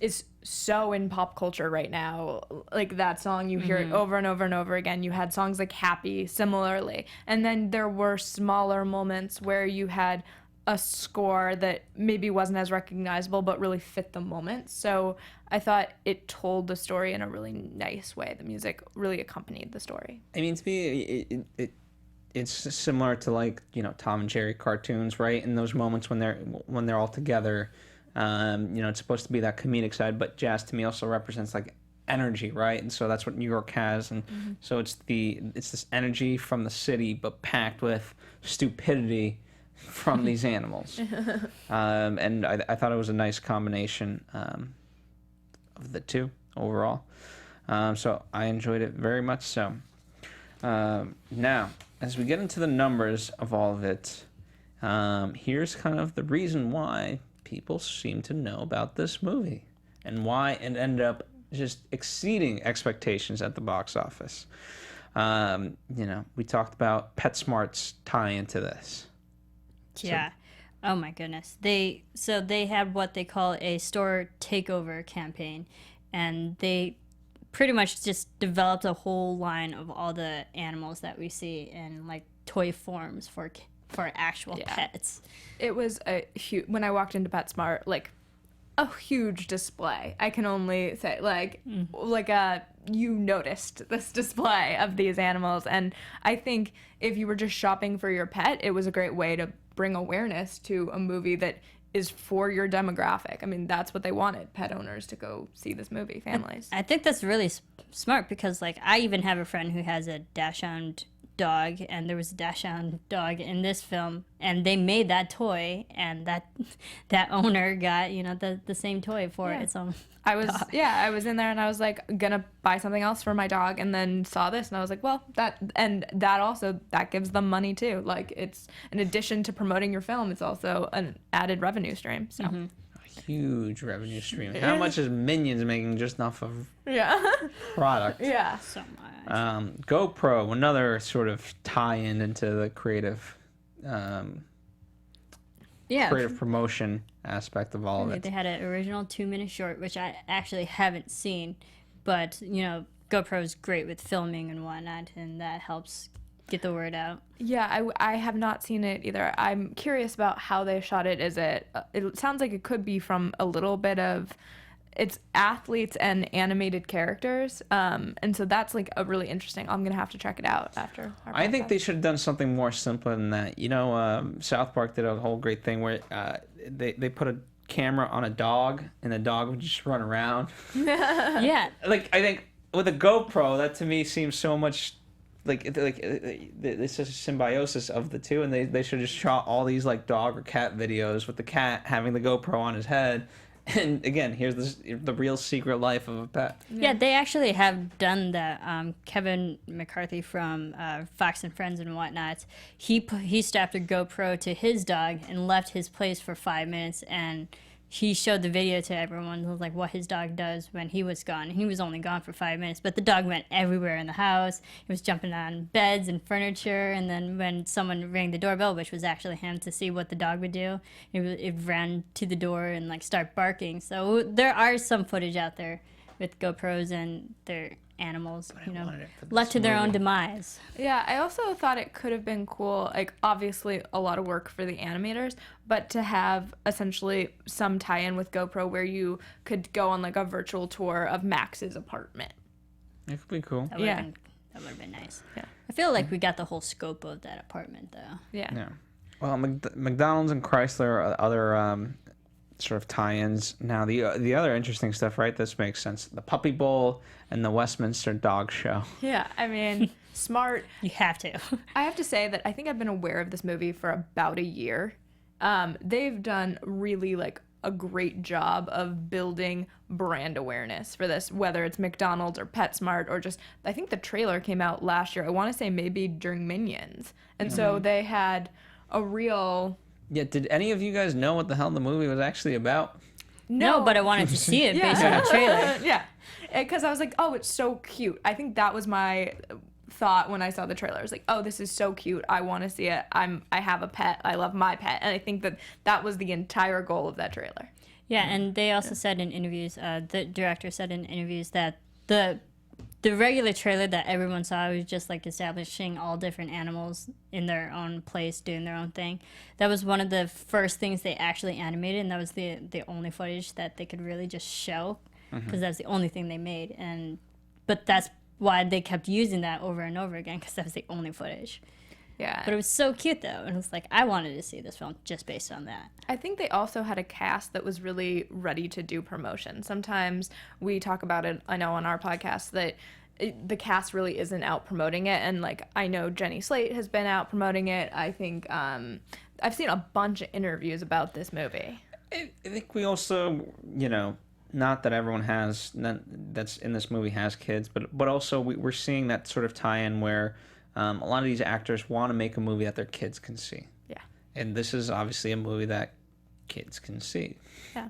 is so in pop culture right now. Like, that song, you hear it over and over and over again. You had songs like Happy, similarly. And then there were smaller moments where you had a score that maybe wasn't as recognizable but really fit the moment. So I thought it told the story in a really nice way. The music really accompanied the story. I mean, to me, it it's similar to like Tom and Jerry cartoons, right? In those moments when they're all together, it's supposed to be that comedic side, but jazz to me also represents like energy, right? And so that's what New York has, and so it's this energy from the city, but packed with stupidity from these animals. And I thought it was a nice combination of the two overall. So I enjoyed it very much so. Now, as we get into the numbers of all of it, here's kind of the reason why people seem to know about this movie and why it ended up just exceeding expectations at the box office. We talked about Petsmart's tie into this. Yeah. Oh my goodness. They had what they call a store takeover campaign, and they pretty much just developed a whole line of all the animals that we see in like toy forms for actual pets. It was a huge, when I walked into PetSmart, like a huge display. I can only say you noticed this display of these animals, and I think if you were just shopping for your pet, it was a great way to bring awareness to a movie that is for your demographic. I mean, that's what they wanted, pet owners to go see this movie, families. I think that's really smart because, like, I even have a friend who has a Dachshund dog, and there was a Dachshund dog in this film, and they made that toy, and that owner got, the same toy for its own I was dog. I was in there and I was like gonna buy something else for my dog, and then saw this and I was like, well, that also gives them money too. Like, it's in addition to promoting your film, it's also an added revenue stream. So Huge revenue stream. How much is Minions making just off of product? Yeah. So much. GoPro, another sort of tie-in into the creative promotion aspect of all of it. They had an original 2-minute short, which I actually haven't seen, but GoPro is great with filming and whatnot, and that helps get the word out. Yeah, I have not seen it either. I'm curious about how they shot it. It sounds like it could be from a little bit of, it's athletes and animated characters, and so that's like a really interesting. I'm gonna have to check it out after. I think they should have done something more simple than that. South Park did a whole great thing where they put a camera on a dog and the dog would just run around. Yeah. Like, I think with a GoPro, that to me seems so much like it's just a symbiosis of the two, and they should just shot all these like dog or cat videos with the cat having the GoPro on his head. And again, here's the real secret life of a pet. Yeah, they actually have done that. Kevin McCarthy from Fox and Friends and whatnot, he strapped a GoPro to his dog and left his place for 5 minutes, and he showed the video to everyone, like what his dog does when he was gone. He was only gone for 5 minutes, but the dog went everywhere in the house. He was jumping on beds and furniture, and then when someone rang the doorbell, which was actually him, to see what the dog would do, it ran to the door and like start barking. So there are some footage out there with GoPros and their animals, left to their own demise. Yeah, I also thought it could have been cool, like obviously a lot of work for the animators, but to have essentially some tie-in with GoPro where you could go on like a virtual tour of Max's apartment. It could be cool. That would have been nice. Yeah. I feel like we got the whole scope of that apartment though. Yeah. Well, McDonald's and Chrysler are other sort of tie-ins. Now, the other interesting stuff, right? This makes sense. The Puppy Bowl and the Westminster Dog Show. Yeah, I mean, smart. You have to. I have to say that I think I've been aware of this movie for about a year. They've done really like a great job of building brand awareness for this, whether it's McDonald's or PetSmart or just, I think the trailer came out last year. I want to say maybe during Minions. And so they had a real... Yeah, did any of you guys know what the hell the movie was actually about? No, but I wanted to see it based on the trailer. Yeah, because I was like, oh, it's so cute. I think that was my thought when I saw the trailer. I was like, oh, this is so cute. I want to see it. I have a pet. I love my pet. And I think that was the entire goal of that trailer. Yeah, and they also said in interviews, the director said in interviews that the regular trailer that everyone saw was just like establishing all different animals in their own place, doing their own thing. That was one of the first things they actually animated, and that was the only footage that they could really just show, because that's the only thing they made. But that's why they kept using that over and over again, because that was the only footage. Yeah. But it was so cute though, and it's like I wanted to see this film just based on that. I think they also had a cast that was really ready to do promotion. Sometimes we talk about it, I know on our podcast, that the cast really isn't out promoting it. And like, I know Jenny Slate has been out promoting it. I think I've seen a bunch of interviews about this movie. I think we also, not that everyone that's in this movie has kids, but also we're seeing that sort of tie-in where a lot of these actors want to make a movie that their kids can see. Yeah. And this is obviously a movie that kids can see. Yeah.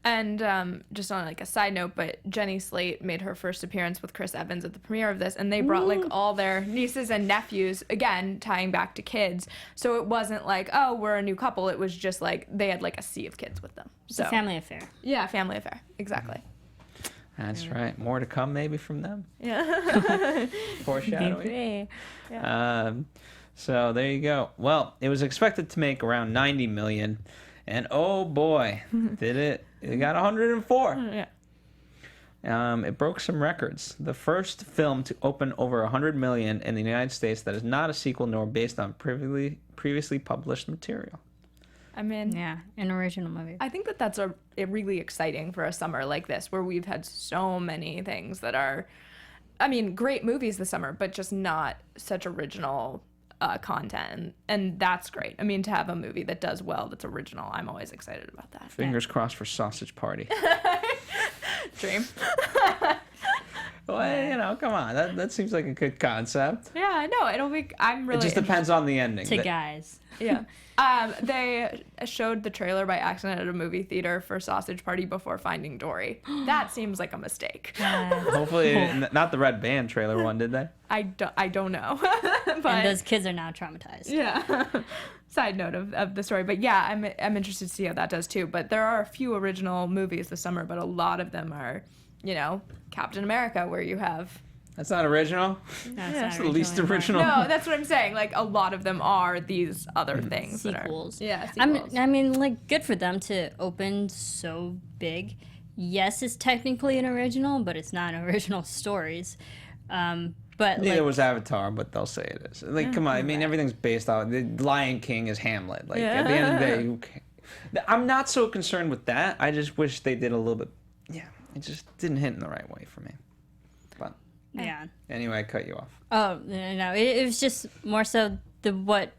And just on like a side note, but Jenny Slate made her first appearance with Chris Evans at the premiere of this, and they brought like all their nieces and nephews, again tying back to kids. So it wasn't like, oh, we're a new couple. It was just like they had like a sea of kids with them. It's a family affair. Yeah, family affair. Exactly. That's right. More to come maybe from them. Yeah. Foreshadowing. So there you go. Well, it was expected to make around 90 million, and oh boy, did it! It got 104. Yeah. It broke some records. The first film to open over 100 million in the United States that is not a sequel nor based on previously published material. I mean, Yeah, an original movie. I think that that's a really exciting for a summer like this, where we've had so many things that are, I mean, great movies this summer, but just not such original content, and that's great. I mean, to have a movie that does well, that's original, I'm always excited about that. Fingers crossed for Sausage Party. Dream. Well, come on. That seems like a good concept. Yeah, no, it'll be. I'm really. It just depends on the ending. To guys. Yeah. They showed the trailer by accident at a movie theater for Sausage Party before Finding Dory. That seems like a mistake. Hopefully, not the Red Band trailer one, did they? I don't know. But And those kids are now traumatized. yeah. Side note of the story, but yeah, I'm interested to see how that does too. But there are a few original movies this summer, but a lot of them are, Captain America, where you have. That's not original. That's the least original. No, that's what I'm saying. Like, a lot of them are these other things. Sequels. Yeah, sequels. I mean, like, good for them to open so big. Yes, it's technically an original, but it's not original stories. But Neither like, was Avatar, but they'll say it is. Like, come on. I mean, everything's based on the Lion King is Hamlet. Like, at the end of the day, I'm not so concerned with that. I just wish they did a little bit. Yeah, it just didn't hit in the right way for me. But yeah. anyway, I cut you off. Oh no, it was just more so what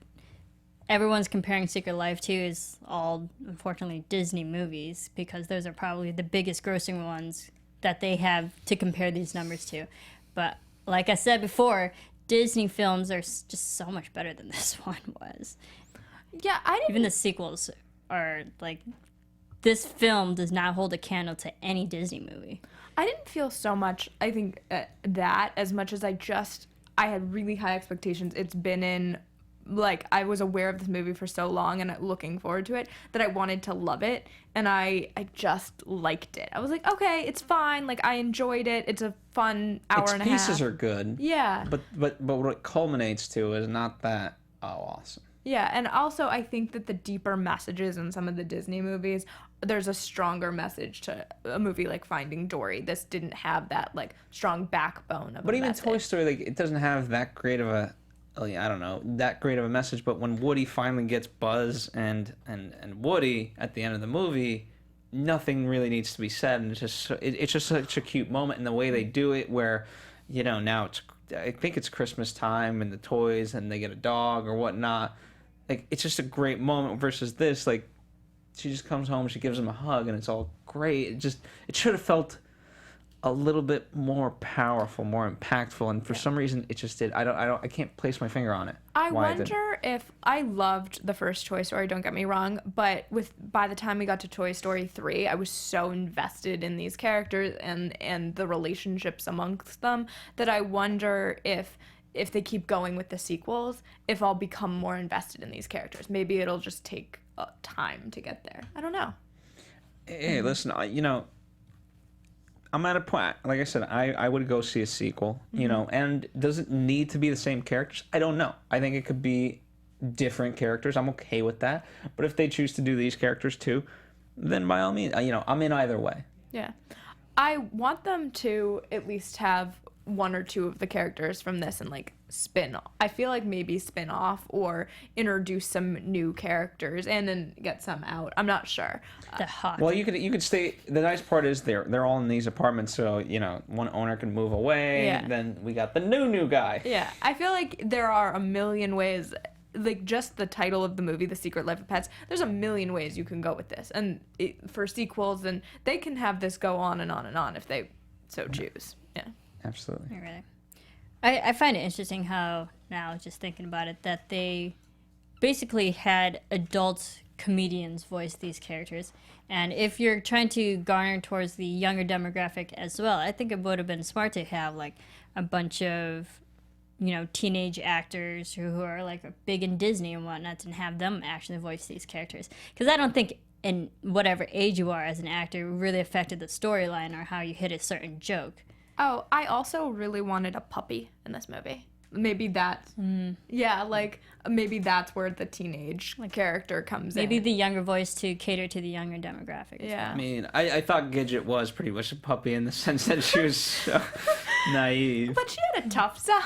everyone's comparing Secret Life to is all, unfortunately, Disney movies, because those are probably the biggest grossing ones that they have to compare these numbers to. But like I said before, Disney films are just so much better than this one was. Yeah, Even the sequels are like, this film does not hold a candle to any Disney movie. I didn't feel so much, I think, that as much as I had really high expectations. It's been in, like, I was aware of this movie for so long and looking forward to it that I wanted to love it, and I just liked it. I was like, okay, it's fine. Like, I enjoyed it. It's a fun hour and a half. Its pieces are good. Yeah. But what it culminates to is not that awesome. Yeah, and also I think that the deeper messages in some of the Disney movies, there's a stronger message to a movie like Finding Dory. This didn't have that, like, strong backbone of But a even message. Toy Story, like, it doesn't have that great of a, I don't know, that great of a message. But when Woody finally gets Buzz and Woody at the end of the movie, nothing really needs to be said, and it's just such a cute moment in the way they do it, where, now I think it's Christmas time and the toys and they get a dog or whatnot. Like, it's just a great moment versus this. Like, she just comes home, she gives him a hug, and it's all great. It should have felt a little bit more powerful, more impactful, and for some reason it just did. I can't place my finger on it. I wonder if I loved the first Toy Story, don't get me wrong, but by the time we got to Toy Story 3, I was so invested in these characters and the relationships amongst them that I wonder if they keep going with the sequels, if I'll become more invested in these characters. Maybe it'll just take time to get there. I don't know. Hey, listen, I'm at a point, like I said, I would go see a sequel, and does it need to be the same characters? I don't know. I think it could be different characters. I'm okay with that. But if they choose to do these characters too, then by all means, I'm in either way. Yeah. I want them to at least have one or two of the characters from this and like I feel like maybe spin off or introduce some new characters and then get some out. I'm not sure. The hawk. Well, you could stay. The nice part is they're all in these apartments, so one owner can move away. Yeah. Then we got the new guy. Yeah, I feel like there are a million ways. Like just the title of the movie, The Secret Life of Pets. There's a million ways you can go with this, and for sequels, and they can have this go on and on and on if they so choose. Yeah, Absolutely. You're right. I find it interesting how, now just thinking about it, that they basically had adult comedians voice these characters. And if you're trying to garner towards the younger demographic as well, I think it would have been smart to have like a bunch of, teenage actors who are like big in Disney and whatnot, and have them actually voice these characters. Because I don't think in whatever age you are as an actor really affected the storyline or how you hit a certain joke. Oh, I also really wanted a puppy in this movie. Maybe that's, yeah, like, maybe that's where the teenage character comes in. Maybe the younger voice to cater to the younger demographic. Yeah. I mean, I thought Gidget was pretty much a puppy in the sense that she was so naive. But she had a tough side.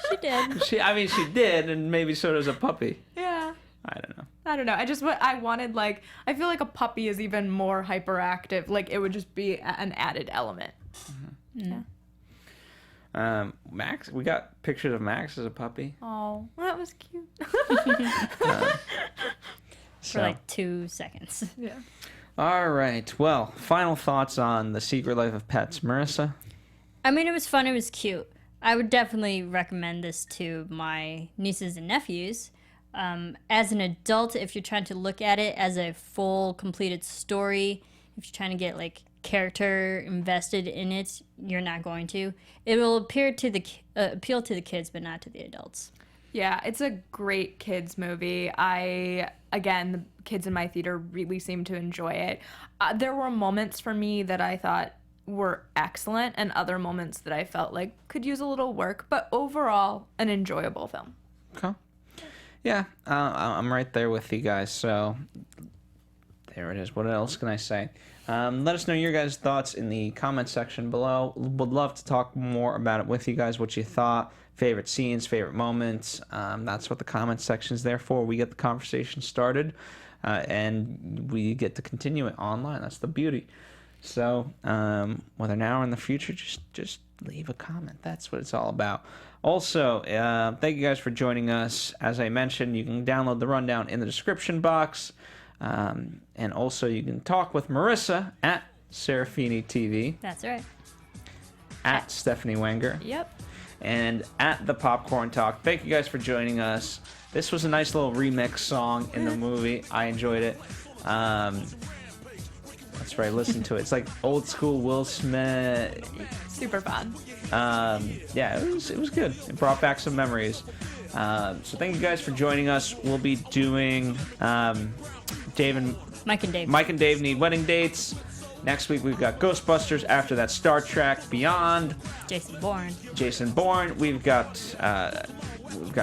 She did. She did, and maybe so does a puppy. Yeah. I don't know. I don't know. I wanted, like, I feel like a puppy is even more hyperactive. Like, it would just be an added element. Mm-hmm. Yeah. Max, we got pictures of Max as a puppy. Oh, that was cute. For like 2 seconds. Yeah. All right. Well, final thoughts on The Secret Life of Pets, Marisa? I mean, it was fun. It was cute. I would definitely recommend this to my nieces and nephews. As an adult, if you're trying to look at it as a full, completed story, if you're trying to get like character invested in it, you're not going to. It will appeal to the kids, but not to the adults. Yeah, it's a great kids movie. Again, the kids in my theater really seemed to enjoy it. There were moments for me that I thought were excellent and other moments that I felt like could use a little work, but overall, an enjoyable film. Okay. Yeah, I'm right there with you guys, so there it is. What else can I say? Let us know your guys' thoughts in the comment section below. Would love to talk more about it with you guys, what you thought, favorite scenes, favorite moments. That's what the comment section is there for. We get the conversation started, and we get to continue it online. That's the beauty. So whether now or in the future, just leave a comment. That's what it's all about. Also, thank you guys for joining us. As I mentioned, you can download the rundown in the description box. And also you can talk with Marisa at Serafini TV. That's right. At Stephanie Wenger. Yep. And at the Popcorn Talk. Thank you guys for joining us. This was a nice little remix song in the movie. I enjoyed it. That's right, listen to it. It's like old school Will Smith. Super fun. Yeah, it was good. It brought back some memories. So thank you guys for joining us. We'll be doing Mike and Dave need wedding dates. Next week we've got Ghostbusters. After that, Star Trek Beyond. Jason Bourne. We've got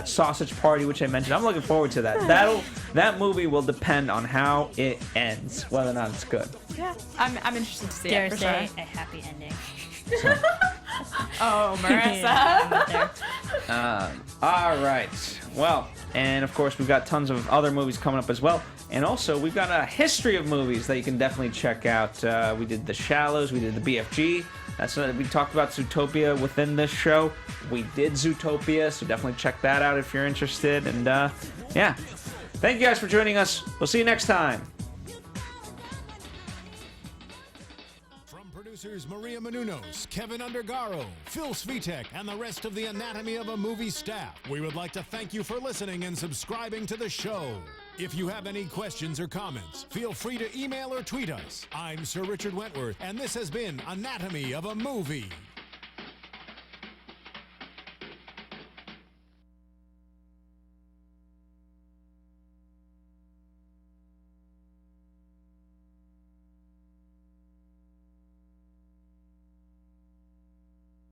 Sausage Party, which I mentioned. I'm looking forward to that. That movie will depend on how it ends, whether or not it's good. Yeah, I'm interested to see Dare it for say sure. a happy ending. Oh, Marisa. Yeah, I'm there. All right. Well, and of course we've got tons of other movies coming up as well. And also, we've got a history of movies that you can definitely check out. We did The Shallows, we did the BFG. We talked about Zootopia within this show. We did Zootopia, so definitely check that out if you're interested. And yeah, thank you guys for joining us. We'll see you next time. From producers Maria Menounos, Kevin Undergaro, Phil Svitek, and the rest of the Anatomy of a Movie staff, we would like to thank you for listening and subscribing to the show. If you have any questions or comments, feel free to email or tweet us. I'm Sir Richard Wentworth, and this has been Anatomy of a Movie.